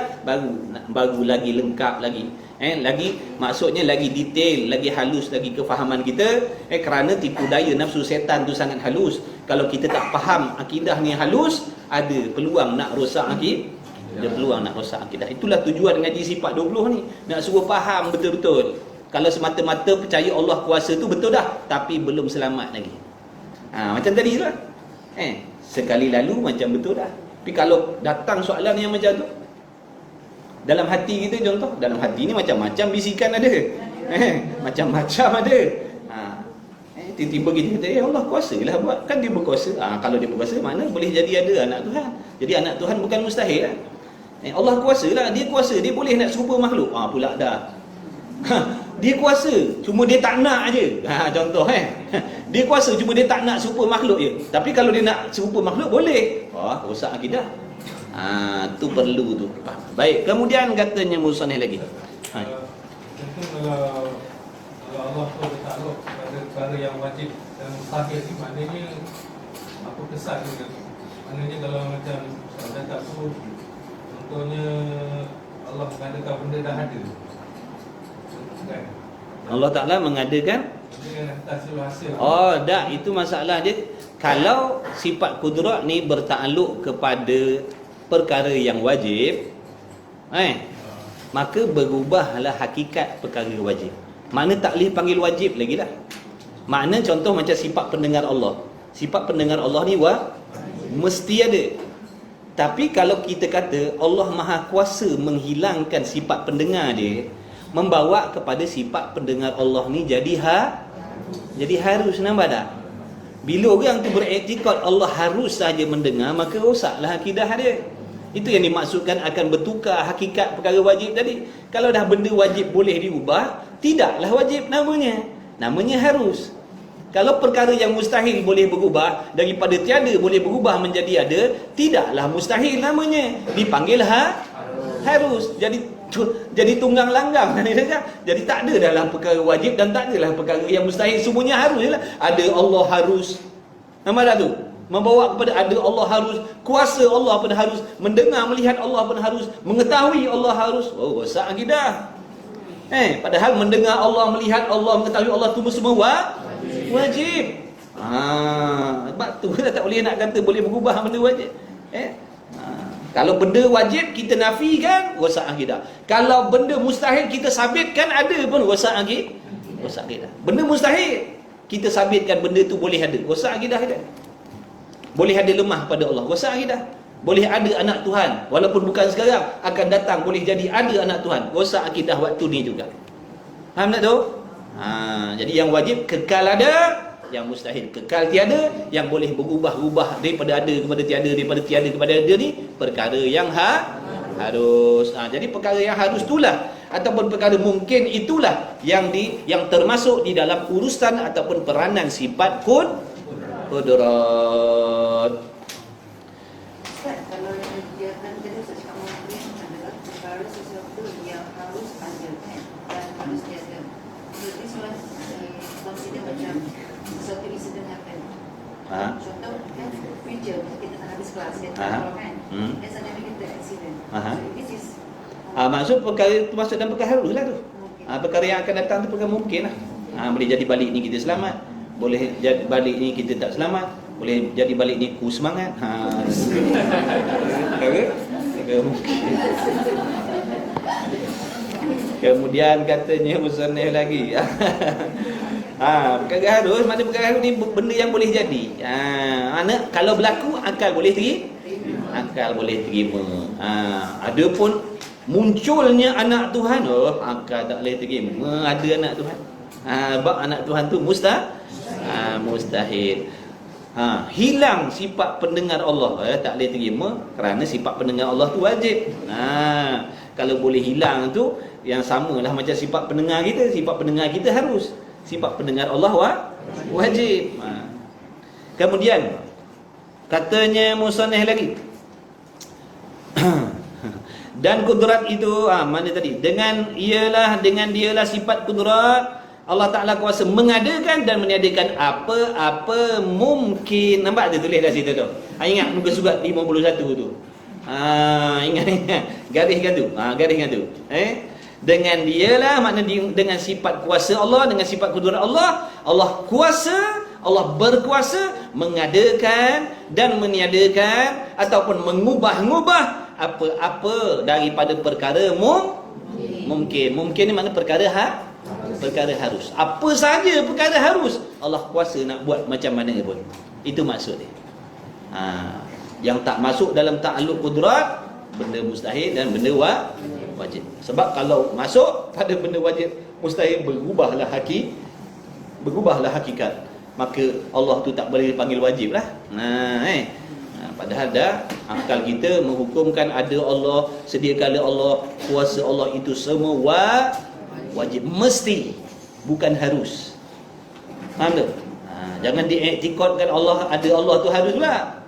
baru lagi lengkap lagi. Lagi maksudnya lagi detail, lagi halus lagi kefahaman kita. Kerana tipu daya nafsu setan tu sangat halus. Kalau kita tak faham akidah ni halus, ada peluang nak rosak akidah. Ada peluang nak rosak akidah. Itulah tujuan ngaji sifat 20 ni. Nak suruh faham betul-betul. Kalau semata-mata percaya Allah kuasa tu betul dah, tapi belum selamat lagi. Macam tadi tu lah. Sekali lalu macam betul dah. Tapi kalau datang soalan yang macam tu, dalam hati kita contoh, dalam hati ni macam-macam bisikan ada. Macam-macam ada. Tiba-tiba kita kata, Allah kuasa lah buat. Kan dia berkuasa. Kalau dia berkuasa, mana boleh jadi ada anak Tuhan. Jadi anak Tuhan bukan mustahil lah. Allah kuasa lah. Dia kuasa. Dia boleh nak serupa makhluk. Pula dah. Dia kuasa. Cuma dia tak nak je. Contoh Dia kuasa. Cuma dia tak nak serupa makhluk je. Tapi kalau dia nak serupa makhluk, boleh. Rosak akidah. Tu perlu tu. Baik. Kemudian katanya Musannif lagi. Kalau Allah tu bertakluk pada perkara yang wajib dan mustahil ni, maknanya apa kesan dia? Maknanya kalau macam saya tak tu, contohnya Allah mengadakan benda dah ada kan? Allah Ta'ala mengadakan dengan hasil. tak, itu masalah dia. Kalau sifat kudrat ni bertakluk kepada perkara yang wajib, maka berubahlah hakikat perkara wajib. Makna tak boleh panggil wajib lagi lah. Makna contoh macam sifat pendengar Allah. Sifat pendengar Allah ni mesti ada. Tapi kalau kita kata Allah Maha Kuasa menghilangkan sifat pendengar dia, membawa kepada sifat pendengar Allah ni jadi harus. Nampak tak? Bila orang tu beriktikad Allah harus saja mendengar, maka rosaklah akidah dia. Itu yang dimaksudkan akan bertukar hakikat perkara wajib tadi. Kalau dah benda wajib boleh diubah, tidaklah wajib namanya. Namanya harus. Kalau perkara yang mustahil boleh berubah, daripada tiada boleh berubah menjadi ada, tidaklah mustahil namanya. Dipanggil harus. Jadi jadi tunggang langgang. Jadi tak ada dalam perkara wajib dan tak adalah perkara yang mustahil. Semuanya harus je lah. Ada Allah harus. Nampak tak tu? Membawa kepada ada Allah harus, kuasa Allah pun harus, mendengar melihat Allah pun harus, mengetahui Allah harus. Oh, rosak akidah. Padahal mendengar Allah, melihat Allah, mengetahui Allah tu semua wajib. Sebab tu lah tak boleh nak kata boleh berubah benda wajib. Kalau benda wajib kita nafikan, rosak akidah. Kalau benda mustahil kita sabitkan ada pun rosak akidah. Benda mustahil kita sabitkan benda tu boleh ada, rosak akidah kita. Boleh ada lemah pada Allah, rosak akidah. Boleh ada anak Tuhan, walaupun bukan sekarang, akan datang boleh jadi ada anak Tuhan, rosak akidah waktu ni juga. Faham tak tu? Jadi yang wajib kekal ada, yang mustahil kekal tiada, yang boleh berubah-ubah daripada ada kepada tiada, daripada tiada kepada ada ni perkara yang harus. Jadi perkara yang harus itulah ataupun perkara mungkin itulah yang termasuk di dalam urusan ataupun peranan sifat qudrat. Ustaz, kalau dia kan tadi Ustaz cakap mungkin adalah perkara sesuatu yang harus ada kan dan harus tiada. So this one consider macam sesuatu incident happen. Contoh kan future kita nak habis kelas kita kalau kan dan suddenly kita accident. So this is maksud perkara itu masuk dalam perkara harus lah tu. Perkara yang akan datang tu perkara mungkin lah. Boleh jadi balik ni kita selamat, boleh jadi balik ni kita tak selamat, boleh jadi balik ni ku semangat. Perkara mungkin. Kemudian katanya musannif lagi. Perkara harus, mana perkara harus ni benda yang boleh jadi. Kalau berlaku akal boleh terima. Adapun munculnya anak Tuhan, akal tak boleh terima ada anak Tuhan. Sebab anak Tuhan tu mustahil. Hilang sifat pendengar Allah, tak boleh terima kerana sifat pendengar Allah tu wajib. Kalau boleh hilang tu yang samalah macam sifat pendengar kita. Sifat pendengar kita harus, sifat pendengar Allah wajib. Kemudian katanya musannif lagi dan kudrat itu mana tadi? Dengan dialah sifat kudrat Allah Ta'ala kuasa mengadakan dan meniadakan apa-apa mungkin. Nampak dia tulis dah situ tu. Ingat muka surat 51 tu. Ingat. Gariskan tu. Dengan dialah makna dengan sifat kuasa Allah, dengan sifat kudrat Allah. Allah kuasa, Allah berkuasa mengadakan dan meniadakan ataupun mengubah-ubah apa-apa daripada perkara mungkin. Mungkin ni makna perkara harus. Apa saja perkara harus Allah kuasa nak buat macam mana pun. Itu maksud dia. Yang tak masuk dalam takluk kudrat, benda mustahil dan benda wajib. Sebab kalau masuk pada benda wajib mustahil, berubahlah hakikat. Maka Allah tu tak boleh dipanggil wajib lah. Padahal dah akal kita menghukumkan ada Allah, sedia kala Allah, kuasa Allah itu semua wajib, mesti, bukan harus. Faham tak? Jangan diiktikadkan Allah ada Allah tu harus pula.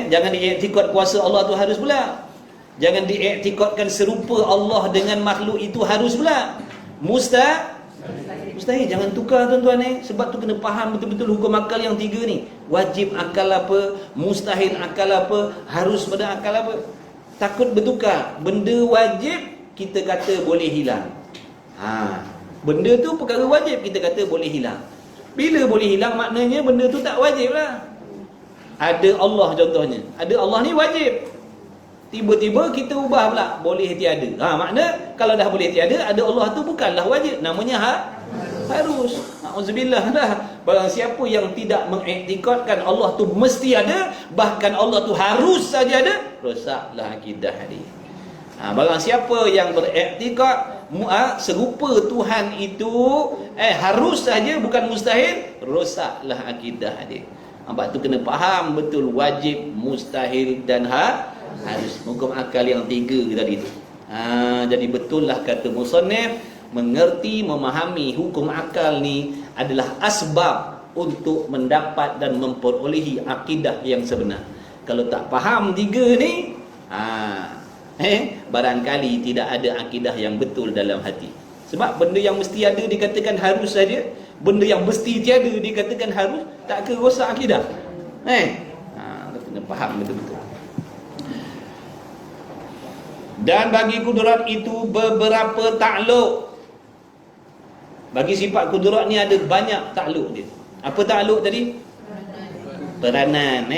Jangan diiktikad kuasa Allah tu harus pula. Jangan diiktikadkan serupa Allah dengan makhluk itu harus pula. Mustahil. Jangan tukar tuan-tuan sebab tu kena faham betul-betul hukum akal yang tiga ni. Wajib akal apa, mustahil akal apa, harus pada akal apa. Takut bertukar. Benda wajib kita kata boleh hilang. Benda tu perkara wajib kita kata boleh hilang. Bila boleh hilang maknanya benda tu tak wajib lah. Ada Allah contohnya. Ada Allah ni wajib. Tiba-tiba kita ubah pula boleh tiada. Makna kalau dah boleh tiada, ada Allah tu bukanlah wajib, namanya harus. Auzubillah dah. Barang siapa yang tidak mengiktikadkan Allah tu mesti ada, bahkan Allah tu harus saja ada, rosaklah akidah dia. Barang siapa yang beriktikad serupa Tuhan itu harus saja bukan mustahil, rosaklah akidah dia. Sebab tu kena faham betul wajib, mustahil dan harus. Hukum akal yang tiga tadi tu. Jadi betul lah kata musannif, mengerti, memahami hukum akal ni adalah asbab untuk mendapat dan memperolehi akidah yang sebenar. Kalau tak faham tiga ni, Barangkali tidak ada akidah yang betul dalam hati. Sebab benda yang mesti ada dikatakan harus saja, benda yang mesti tiada dikatakan harus, tak ke rosak akidah. Kena faham betul-betul. Dan bagi kudrat itu beberapa takluk. Bagi sifat kudrat ni ada banyak takluk dia. Apa takluk tadi? Peranan.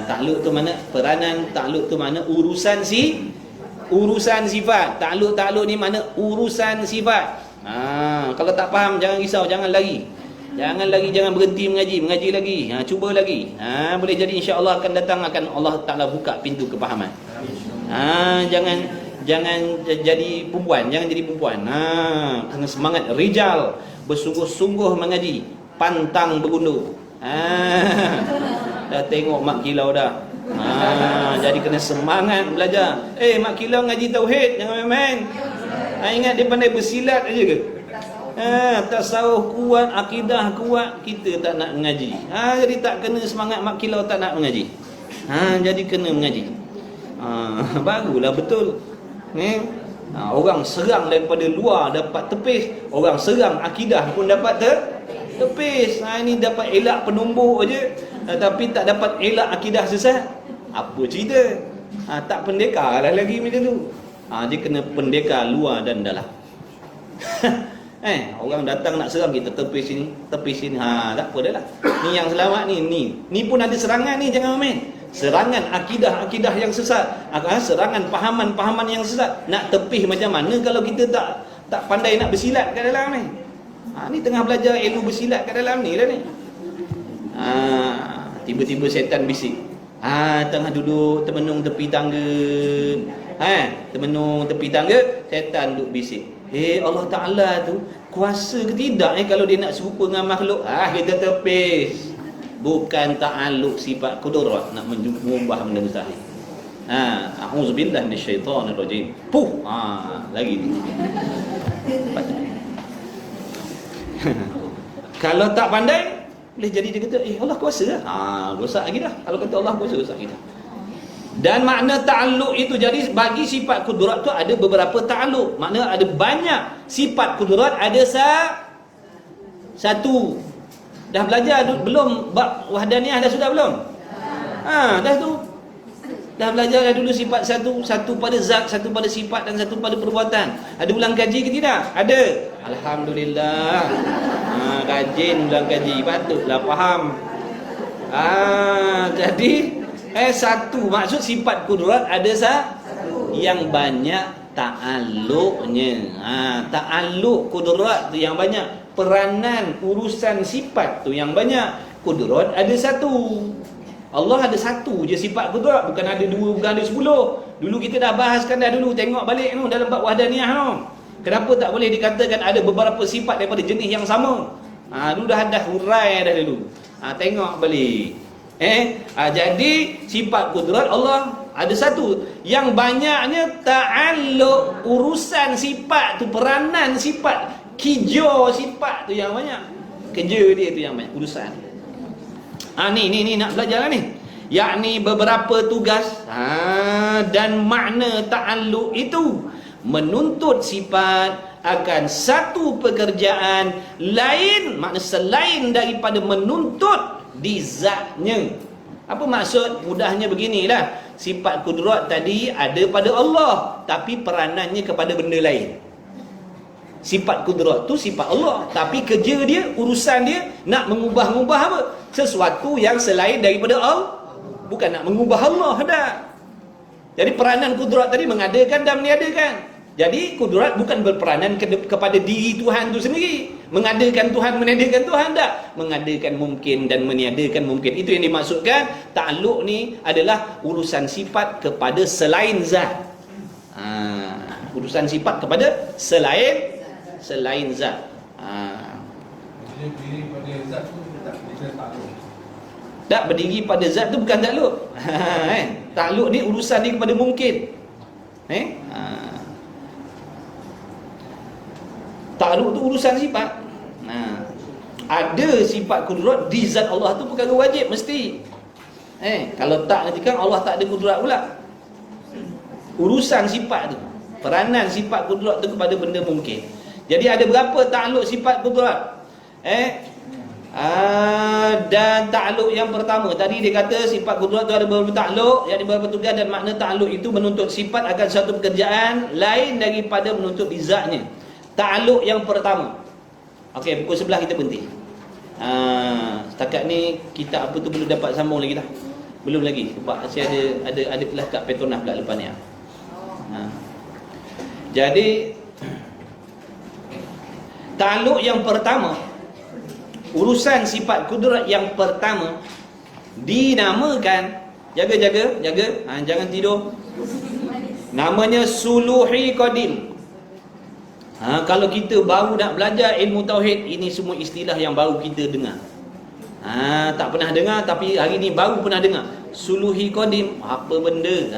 Takluk tu mana? Peranan. Takluk tu mana? Urusan sifat. Takluk ni mana? Urusan sifat. Kalau tak faham jangan risau, jangan lari. Jangan berhenti mengaji lagi. Cuba lagi. Boleh jadi insya-Allah akan datang akan Allah Taala buka pintu kefahaman. Jangan jadi perempuan, kena semangat rijal, bersungguh-sungguh mengaji, pantang bergundur. Dah tengok mak kilau dah. Jadi kena semangat belajar. Mak kilau ngaji tauhid, jangan main-main. Ingat dia pandai bersilat aja ke? Tasawuf kuat, akidah kuat, kita tak nak mengaji. Jadi tak kena semangat mak kilau tak nak mengaji. Jadi kena mengaji. Barulah betul. Orang serang daripada luar dapat tepis, orang serang akidah pun dapat tepis. Ini dapat elak penumbuk aja, tapi tak dapat elak akidah sesat. Apa cerita? Tak pendekar lah lagi macam tu. Dia kena pendekar luar dan dalam. Orang datang nak serang kita, tepis sini. Tak apa dah lah. Ni yang selamat ni pun ada serangan ni, jangan main. Serangan akidah yang sesat, serangan pahaman yang sesat. Nak tepih macam mana kalau kita tak pandai nak bersilat kat dalam ni. Ni tengah belajar ilmu bersilat kat dalam ni dah ni. Tiba-tiba setan bisik. Tengah duduk termenung tepi tangga. Termenung tepi tangga, setan duduk bisik. Allah Ta'ala tu kuasa ke tidak kalau dia nak serupa dengan makhluk? Kita tepis. Bukan ta'aluk sifat kudrat nak mengubah benda mustahil. A'udzubillah minasyaitanir rajim. Lagi ni. Kalau tak pandai, boleh jadi dia kata, Allah kuasa lah. Rosak lagi dah. Kalau kata Allah kuasa, rosak lagi dah. Dan makna ta'aluk itu, jadi bagi sifat kudrat tu ada beberapa ta'aluk. Makna ada banyak sifat kudrat, ada satu. Dah belajar belum bab wahdaniyah, dah sudah belum? Dah tu. Dah belajar dah dulu sifat satu pada zat, satu pada sifat dan satu pada perbuatan. Ada ulang kaji ke tidak? Ada. Alhamdulillah. Rajin ulang kaji, patutlah faham. Jadi satu maksud sifat kudrat ada yang banyak ta'alluqnya. Ta'alluq kudrat tu yang banyak. Peranan urusan sifat tu yang banyak. Kudrat ada satu. Allah ada satu je sifat kudrat, bukan ada dua, bukan ada 10. Dulu kita dah bahaskan dah dulu, tengok balik tu dalam bab wahdaniyah tu. Kenapa tak boleh dikatakan ada beberapa sifat daripada jenis yang sama? Dulu dah hurai dah dulu. Tengok balik. Jadi sifat kudrat Allah ada satu. Yang banyaknya ta'alluq urusan sifat tu, peranan sifat, kijau sifat tu yang banyak. Kerja dia tu yang banyak, urusan. Ni nak belajar lah ni. Yakni beberapa tugas dan makna ta'alluq itu menuntut sifat akan satu pekerjaan lain, makna selain daripada menuntut di zatnya. Apa maksud? Mudahnya beginilah. Sifat kudrat tadi ada pada Allah, tapi peranannya kepada benda lain. Sifat kudrat tu sifat Allah, tapi kerja dia, urusan dia nak mengubah-ubah apa? Sesuatu yang selain daripada Allah. Bukan nak mengubah Allah dah. Jadi peranan kudrat tadi mengadakan dan meniadakan. Jadi kudrat bukan berperanan kepada diri Tuhan tu sendiri. Mengadakan Tuhan, meniadakan Tuhan tak. Mengadakan mungkin dan meniadakan mungkin. Itu yang dimaksudkan. Ta'alluq ni adalah urusan sifat kepada selain zat. Urusan sifat kepada selain zat. Jadi berdiri pada zat tu tak bisa ta'alluq. Tak, berdiri pada zat tu bukan ta'alluq. Ta'alluq ni urusan dia kepada mungkin. Ta'alluq tu urusan sifat. Ada sifat kudrat di zat Allah tu perkara wajib mesti. Kalau tak nanti kan Allah tak ada kudrat pula. urusan sifat tu, peranan sifat kudrat tu kepada benda mungkin. Jadi ada berapa takluk sifat kudrat? Dan takluk yang pertama tadi dia kata sifat kudrat tu ada beberapa takluk, yang beberapa tugas, dan makna takluk itu menuntut sifat akan satu pekerjaan lain daripada menuntut bizatnya. Takluk yang pertama. Okey, pukul 11 kita berhenti. Setakat ni kita apa tu belum dapat sambung lagi dah. Belum lagi sebab saya ada kelas kat Petronas pula lepas ni. Jadi takluk yang pertama, urusan sifat kudrat yang pertama dinamakan, jaga jangan tidur, namanya suluhi qadim. Kalau kita baru nak belajar ilmu tauhid, ini semua istilah yang baru kita dengar. Tak pernah dengar, tapi hari ni baru pernah dengar. Suluhi qadim, apa benda?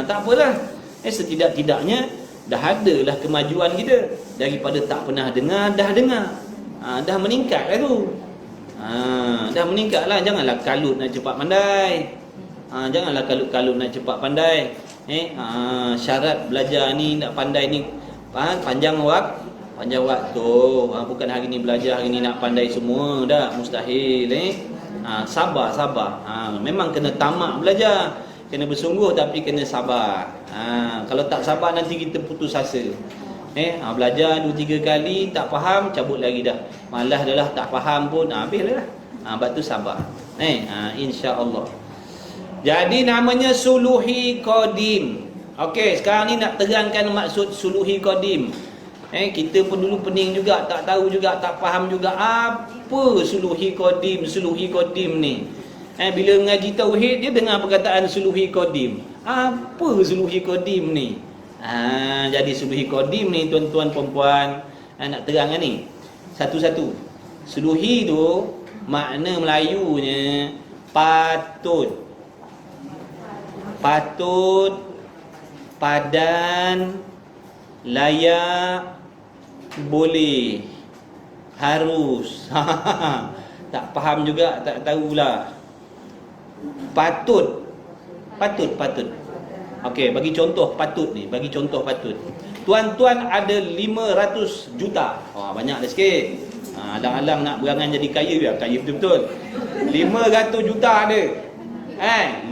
Tak apalah. Setidak-tidaknya dah adalah kemajuan kita. Daripada tak pernah dengar, dah dengar. Dah meningkat lah tu. Dah meningkat lah. Janganlah kalut nak cepat pandai. Janganlah kalut-kalut nak cepat pandai. Syarat belajar ni, nak pandai ni, panjang waktu. Bukan hari ni belajar, hari ni nak pandai semua. Dah mustahil. Sabar. Memang kena tamak belajar, kena bersungguh, tapi kena sabar. Kalau tak sabar nanti kita putus asa. Belajar 2-3 kali tak faham, cabut lagi dah. Malas dah lah, tak faham pun, habis dah. Sebab tu sabar. Insya-Allah. Jadi namanya suluhi qadim. Okey, sekarang ni nak terangkan maksud suluhi qadim. Kita pun dulu pening juga, tak tahu juga, tak faham juga apa suluhi qadim ni. Bila mengaji tauhid, dia dengar perkataan suluhi qadim. Apa suluhi qadim ni? Jadi suluhi qadim ni tuan-tuan puan-puan, nak terang ni satu-satu. Suluhi tu makna Melayunya patut, padan, layak, boleh, harus. Tak faham juga, tak tahulah. Patut. Okey, bagi contoh patut ni, Tuan-tuan ada 500 juta. Banyak dah sikit. Alang-alang nak berangan jadi kaya, biar kaya betul-betul. 500 juta ada.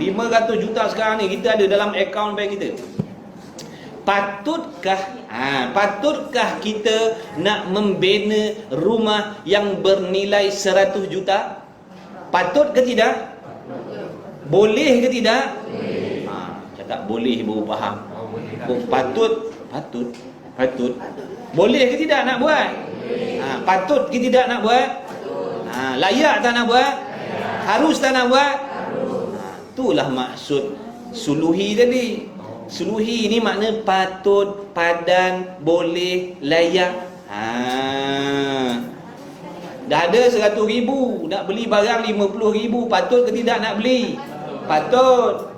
500 juta sekarang ni kita ada dalam akaun bank kita. Patutkah kita nak membina rumah yang bernilai 100 juta? Patut ke tidak? Boleh ke tidak? Cakap boleh baru faham. Patut. Boleh ke tidak nak buat? Patut ke tidak nak buat? Layak tak nak buat? Harus tak nak buat? Itulah maksud suluhi tadi. Suluhi ni makna patut, padan, boleh, layak. Dah ada 100,000, nak beli barang 50,000, patut ke tidak nak beli? Patut.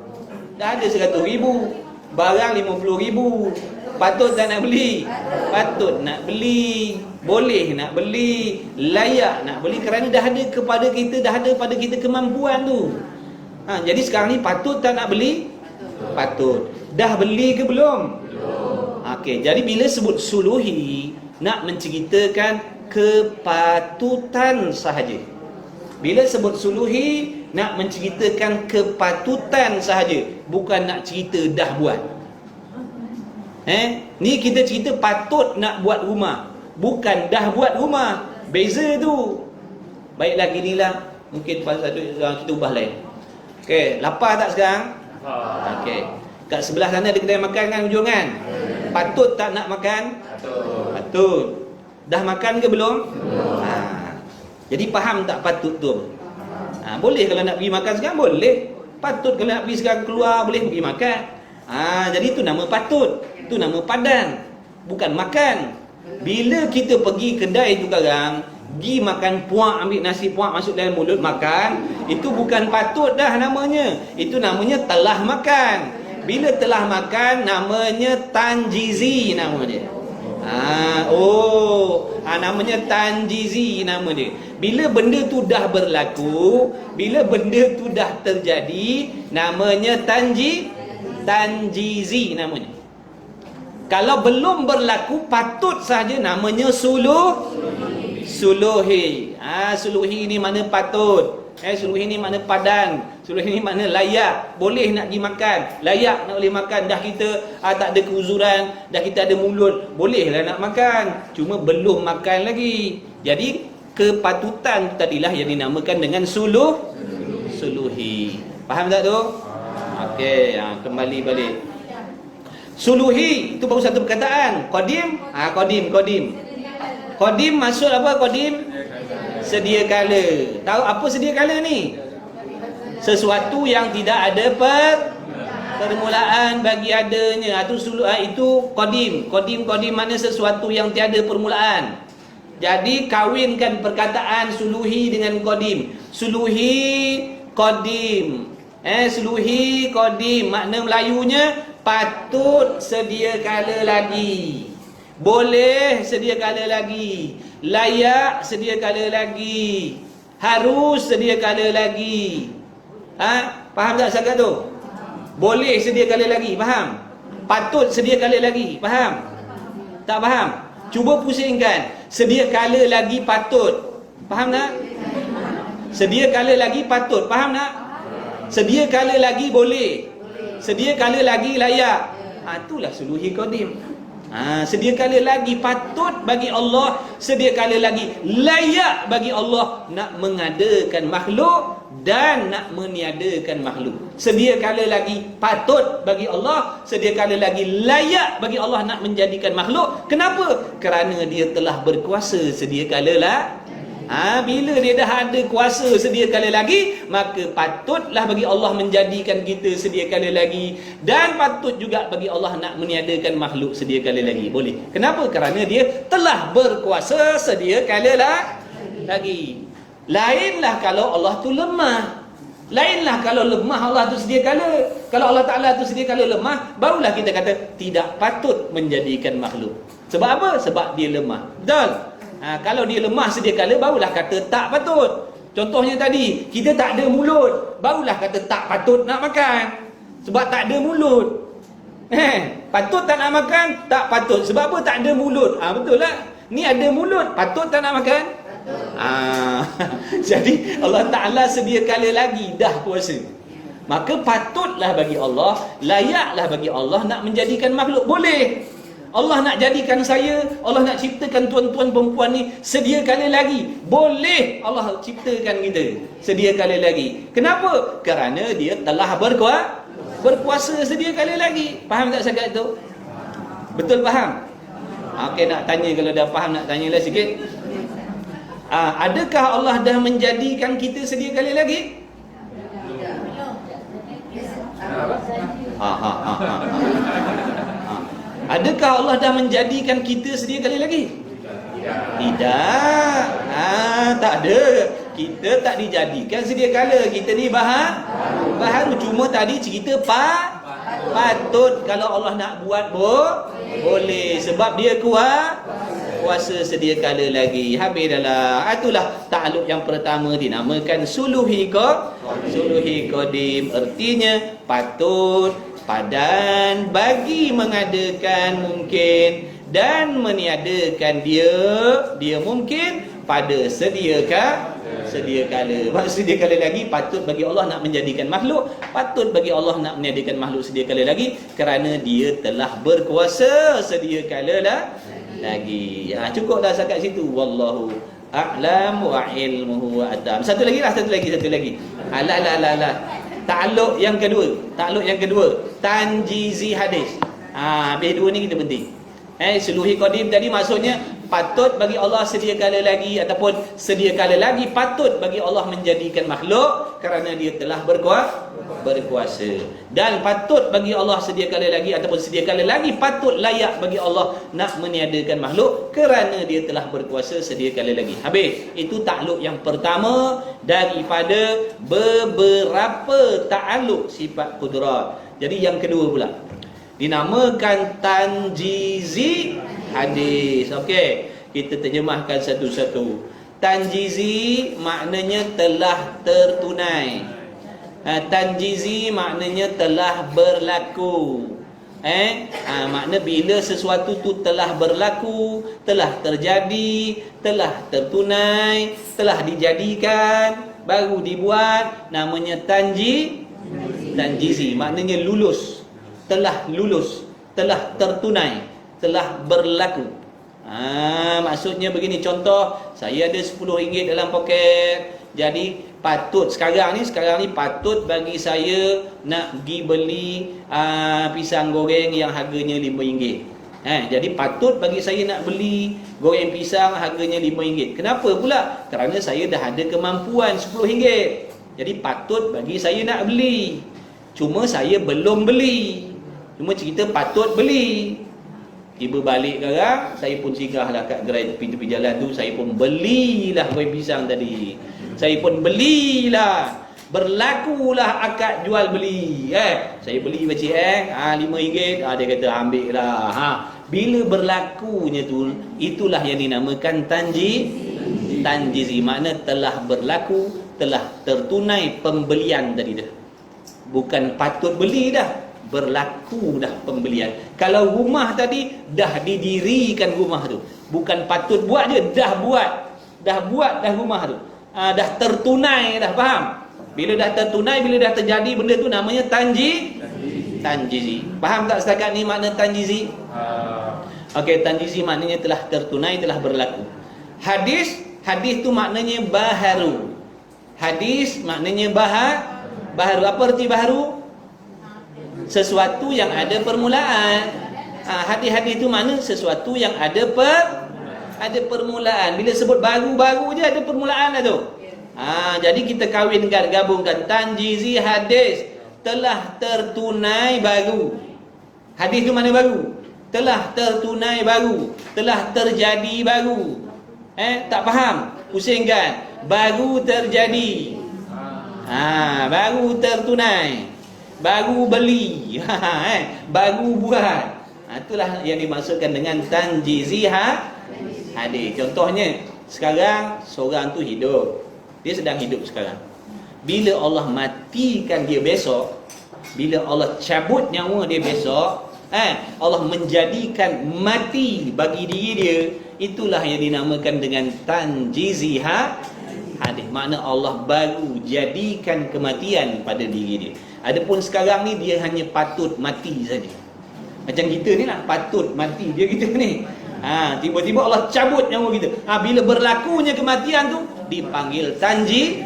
Dah ada 100,000, barang 50,000, patut tak nak beli? Patut nak beli, boleh nak beli, layak nak beli, kerana dah ada kepada kita, dah ada pada kita kemampuan tu. Jadi sekarang ni patut tak nak beli? Patut. Dah beli ke belum? Okey, jadi bila sebut suluhi, nak menceritakan kepatutan sahaja. Bila sebut suluhi, nak menceritakan kepatutan sahaja, bukan nak cerita dah buat. Ni kita cerita patut nak buat rumah, bukan dah buat rumah. Beza tu. Baiklah, ginilah. Mungkin pasal kita ubah lain. Okey, lapar tak sekarang? Okey. Kat sebelah sana ada kedai makan kan, hujung kan? Patut tak nak makan? Patut. Dah makan ke belum? Jadi faham tak patut tu? Boleh kalau nak pergi makan sekarang, boleh. Patut kalau nak pergi sekarang keluar, boleh pergi makan. Jadi itu nama patut. Itu nama padan, bukan makan. Bila kita pergi kedai tu sekarang, pergi makan puak, ambil nasi puak masuk dalam mulut makan, itu bukan patut dah namanya. Itu namanya telah makan. Bila telah makan, namanya tanjizi nama dia. Namanya tanjizi nama dia. Bila benda tu dah berlaku, bila benda tu dah terjadi, namanya Tanjizi namanya. Kalau belum berlaku patut saja namanya suluhi. Suluhi ni mana patut. Suluhi ni mana padan. Suluhi ni mana layak. Boleh nak pergi makan. Layak nak boleh makan. Dah kita tak ada keuzuran. Dah kita ada mulut. Bolehlah nak makan. Cuma belum makan lagi. Jadi kepatutan tadilah yang dinamakan dengan suluhi. Faham tak tu? Okey, kembali balik. Suluhi itu baru satu perkataan. Qadim, Qadim maksud apa qadim? Sedia kala. Tahu apa sedia kala ni? Sesuatu yang tidak ada permulaan bagi adanya. Itu qadim. Qadim mana sesuatu yang tiada permulaan. Jadi kawinkan perkataan suluhi dengan qadim. Suluhi qadim. Suluhi qadim makna Melayunya patut sedia kala lagi. Boleh sedia kala lagi. Layak sedia kala lagi. Harus sedia kala lagi. Faham tak cakap tu? Boleh sedia kala lagi, faham? Patut sedia kala lagi, faham? Tak faham? Cuba pusingkan. Sedia kala lagi patut. Faham tak? Sedia kala lagi patut. Faham tak? Sedia kala lagi boleh. Sedia kala lagi layak. Itulah suluhi qadim. Sedia kala lagi patut bagi Allah. Sedia kala lagi layak bagi Allah nak mengadakan makhluk dan nak meniadakan makhluk. Sedia kala lagi patut bagi Allah. Sedia kala lagi layak bagi Allah nak menjadikan makhluk. Kenapa? Kerana dia telah berkuasa sedia kala lah. Bila dia dah ada kuasa sedia kala lagi, maka patutlah bagi Allah menjadikan kita sedia kala lagi. Dan patut juga bagi Allah nak meniadakan makhluk sedia kala lagi. Boleh. Kenapa? Kerana dia telah berkuasa sedia kala lagi. Lainlah kalau Allah tu lemah. Lainlah kalau lemah Allah tu sedia kala. Kalau Allah Ta'ala tu sedia kala lemah, barulah kita kata tidak patut menjadikan makhluk. Sebab apa? Sebab dia lemah. Betul? Kalau dia lemah sedia kala, barulah kata tak patut. Contohnya tadi, kita tak ada mulut, barulah kata tak patut nak makan. Sebab tak ada mulut. Patut tak nak makan? Tak patut. Sebab apa? Tak ada mulut. Betul lah. Ni ada mulut, patut tak nak makan? Jadi Allah Ta'ala sedia kala lagi dah kuasa. Maka patutlah bagi Allah, layaklah bagi Allah nak menjadikan makhluk. Boleh. Allah nak jadikan saya, Allah nak ciptakan tuan-tuan perempuan ni sedia kala lagi. Boleh Allah ciptakan kita sedia kala lagi. Kenapa? Kerana dia telah berkuasa sedia kala lagi. Faham tak cakap tu? Betul faham? Okey, nak tanya, kalau dah faham nak tanyalah sikit. Adakah Allah dah menjadikan kita sedia kala lagi? Adakah Allah dah menjadikan kita sedia kali lagi? Tidak. Tak ada. Kita tak dijadikan sedia kala. Kita ni baharu. Cuma tadi cerita patut. Kalau Allah nak buat boleh. Sebab dia kuasa sedia kala lagi. Habis dah lah. Itulah takluk yang pertama dinamakan suluhi qadim. Artinya patut, padan, bagi mengadakan mungkin dan meniadakan dia mungkin pada sedia kala. Maksud sedia kala lagi, patut bagi Allah nak menjadikan makhluk, patut bagi Allah nak meniadakan makhluk sedia kala lagi, kerana dia telah berkuasa sedia kala lagi. Cukup dah setakat situ. Wallahu a'lam wa ilmuhu atam. Satu lagi. Alah. Takluk yang kedua, tanjizi hadis. Habis dua ni kita penting. Suluhi qadim tadi maksudnya patut bagi Allah sedia kala lagi, ataupun sedia kala lagi patut bagi Allah menjadikan makhluk kerana dia telah berkuasa. Dan patut bagi Allah sedia kala lagi, ataupun sedia kala lagi patut layak bagi Allah nak meniadakan makhluk kerana dia telah berkuasa sedia kala lagi. Habis. Itu takluk yang pertama daripada beberapa ta'aluk sifat qudrat. Jadi yang kedua pula dinamakan tanjizi hadis. Okey, kita terjemahkan satu-satu. Tanjizi maknanya telah tertunai. Tanjizi maknanya telah berlaku. Makna bila sesuatu tu telah berlaku, telah terjadi, telah tertunai, telah dijadikan, baru dibuat, namanya tanjizi. Maknanya lulus, telah tertunai, telah berlaku. Maksudnya begini, contoh, saya ada RM10 dalam poket. Jadi patut sekarang ni patut bagi saya nak pergi beli pisang goreng yang harganya RM5. Jadi patut bagi saya nak beli goreng pisang harganya RM5. Kenapa pula? Kerana saya dah ada kemampuan RM10. Jadi patut bagi saya nak beli. Cuma saya belum beli. Cuma cerita patut beli. Tiba balik sekarang, saya pun singgahlah kat gerai tepi jalan tu, saya pun belilah goreng pisang tadi. Saya pun belilah. Berlakulah akad jual beli. Saya beli pakcik RM5. Dia kata ambil lah. Bila berlakunya tu, itulah yang dinamakan tanjizi. Makna telah berlaku, telah tertunai pembelian tadi dah. Bukan patut beli dah, berlaku dah pembelian. Kalau rumah tadi dah didirikan rumah tu, bukan patut buat je, dah buat dah rumah tu. Dah tertunai dah, faham? Bila dah tertunai, bila dah terjadi benda tu, namanya tanjizi. Faham tak setakat ni makna tanjizi? Okey, tanjizi maknanya telah tertunai, telah berlaku. Hadis tu maknanya baharu. Hadis maknanya baharu. Apa arti baharu? Sesuatu yang ada permulaan. Hadis-hadis tu makna sesuatu yang ada permulaan. Bila sebut baru-baru je ada permulaan dah tu. Jadi kita gabungkan tanjizi hadis, telah tertunai baru. Hadis tu mana baru? Telah tertunai baru, telah terjadi baru. Tak faham? Pusingkan. Baru terjadi. Baru tertunai. Baru beli. Baru buat. Itulah yang dimaksudkan dengan tanjizi hadis. Contohnya, sekarang seorang tu hidup. Dia sedang hidup sekarang. Bila Allah matikan dia besok, bila Allah cabut nyawa dia besok, Allah menjadikan mati bagi diri dia, itulah yang dinamakan dengan tanjizi hadis. Makna Allah baru jadikan kematian pada diri dia. Adapun sekarang ni dia hanya patut mati saja. Macam kita ni nak patut mati dia kita ni. Tiba-tiba Allah cabut nyawa kita. Bila berlakunya kematian tu dipanggil tanjizi,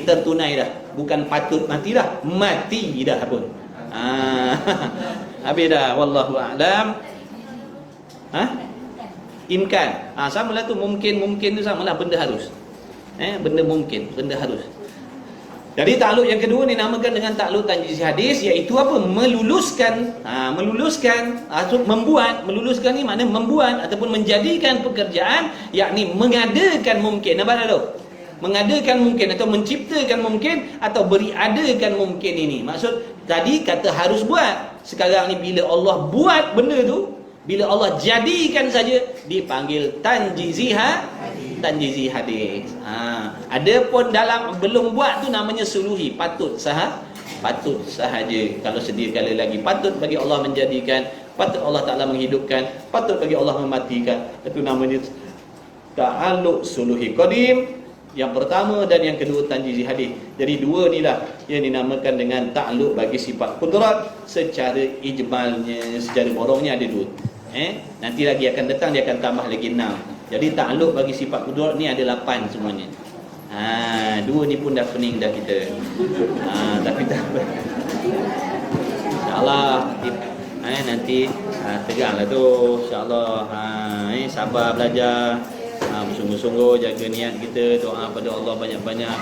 tertunai dah. Bukan patut mati dah, mati dah pun. Habis dah, wallahu a'lam. Imkan. Samalah tu, mungkin tu samalah, benda harus. Benda mungkin, benda harus. Jadi takluk yang kedua ni namakan dengan takluk tanjizi hadis, iaitu apa? Meluluskan. Meluluskan ni makna membuat ataupun menjadikan pekerjaan, yakni mengadakan mungkin. Nampak tak tu? Mengadakan mungkin atau menciptakan mungkin atau beriadakan mungkin ini. Maksud tadi kata harus buat. Sekarang ni bila Allah buat benda tu, bila Allah jadikan saja, dipanggil tanjizi hadis. Adapun dalam belum buat tu namanya suluhi, patut sahaja. Kalau sedia kala lagi, patut bagi Allah menjadikan, patut Allah Ta'ala menghidupkan, patut bagi Allah mematikan. Itu namanya ta'alluq suluhi qadim. Yang pertama dan yang kedua tanjizi hadis. Jadi dua inilah yang dinamakan dengan ta'alluq bagi sifat kudrat. Secara ijmalnya, secara borongnya ada dua. Nanti lagi akan datang dia akan tambah lagi 6. Jadi ta'alluq bagi sifat kudrat ni ada 8 semuanya. Dua ni pun dah pening dah kita. Tapi tak apa. InsyaAllah nanti tegaklah tu. InsyaAllah sabar belajar. Bersungguh-sungguh jaga niat kita, doa pada Allah banyak-banyak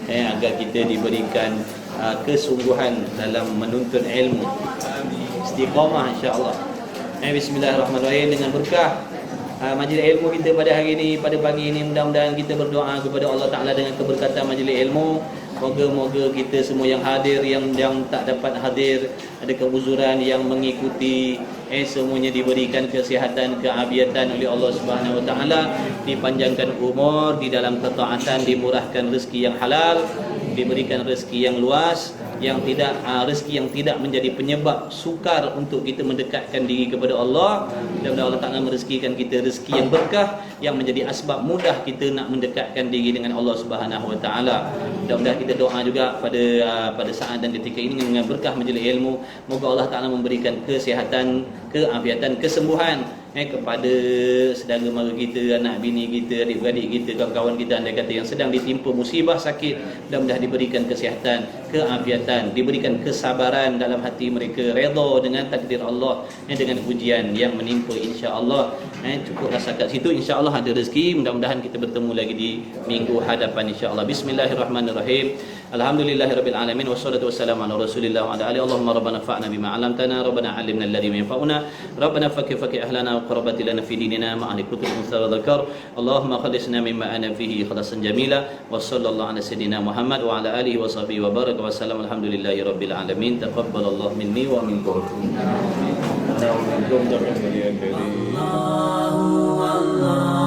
agar kita diberikan kesungguhan dalam menuntut ilmu. Istiqamah insya-Allah. Bismillahirrahmanirrahim. Dengan berkah majlis ilmu kita pada hari ini, pada pagi ini, mudah-mudahan kita berdoa kepada Allah Ta'ala dengan keberkatan majlis ilmu. Moga-moga kita semua yang hadir, yang tak dapat hadir, ada keuzuran yang mengikuti, semuanya diberikan kesihatan, keafiatan oleh Allah Subhanahu Wa Ta'ala, dipanjangkan umur di dalam ketaatan, dimurahkan rezeki yang halal, diberikan rezeki yang luas, yang tidak rezeki yang tidak menjadi penyebab sukar untuk kita mendekatkan diri kepada Allah. Mudah-mudahan Allah Ta'ala merezekikan kita rezeki yang berkah, yang menjadi asbab mudah kita nak mendekatkan diri dengan Allah Subhanahu Wa Ta'ala. Mudah-mudahan kita doa juga pada saat dan ketika ini dengan berkah majlis ilmu, moga Allah Ta'ala memberikan kesihatan, keafiatan, kesembuhan kepada saudara mara kita, anak bini kita, adik-beradik kita, kawan-kawan kita andai kata yang sedang ditimpa musibah sakit, mudah-mudahan diberikan kesihatan, keafiatan, diberikan kesabaran dalam hati mereka, redha dengan takdir Allah, dengan ujian yang menimpa, insya-Allah. Cukuplah setakat situ, insya-Allah ada rezeki. Mudah-mudahan kita bertemu lagi di minggu hadapan, insya-Allah. Bismillahirrahmanirrahim. Alhamdulillahirabbil alamin, wassalatu wassalamu ala Rasulillah wa ala alihi. Allahumma rabbana fa'na bima 'allamtana, rabbana 'allimna alladhi yanfa'una, rabbana fakki ahlana wa qurrabati lana fi dinina ma ahli kutub musa wa dzakar. Allahumma khalisna mimma ana fihi khalasan jamila. Wa sallallahu ala sayyidina Muhammad wa ala alihi wa sahbihi wa baraka wa sallam. Alhamdulillahirabbil alamin. Taqabbalallahu minni wa minkum. Allah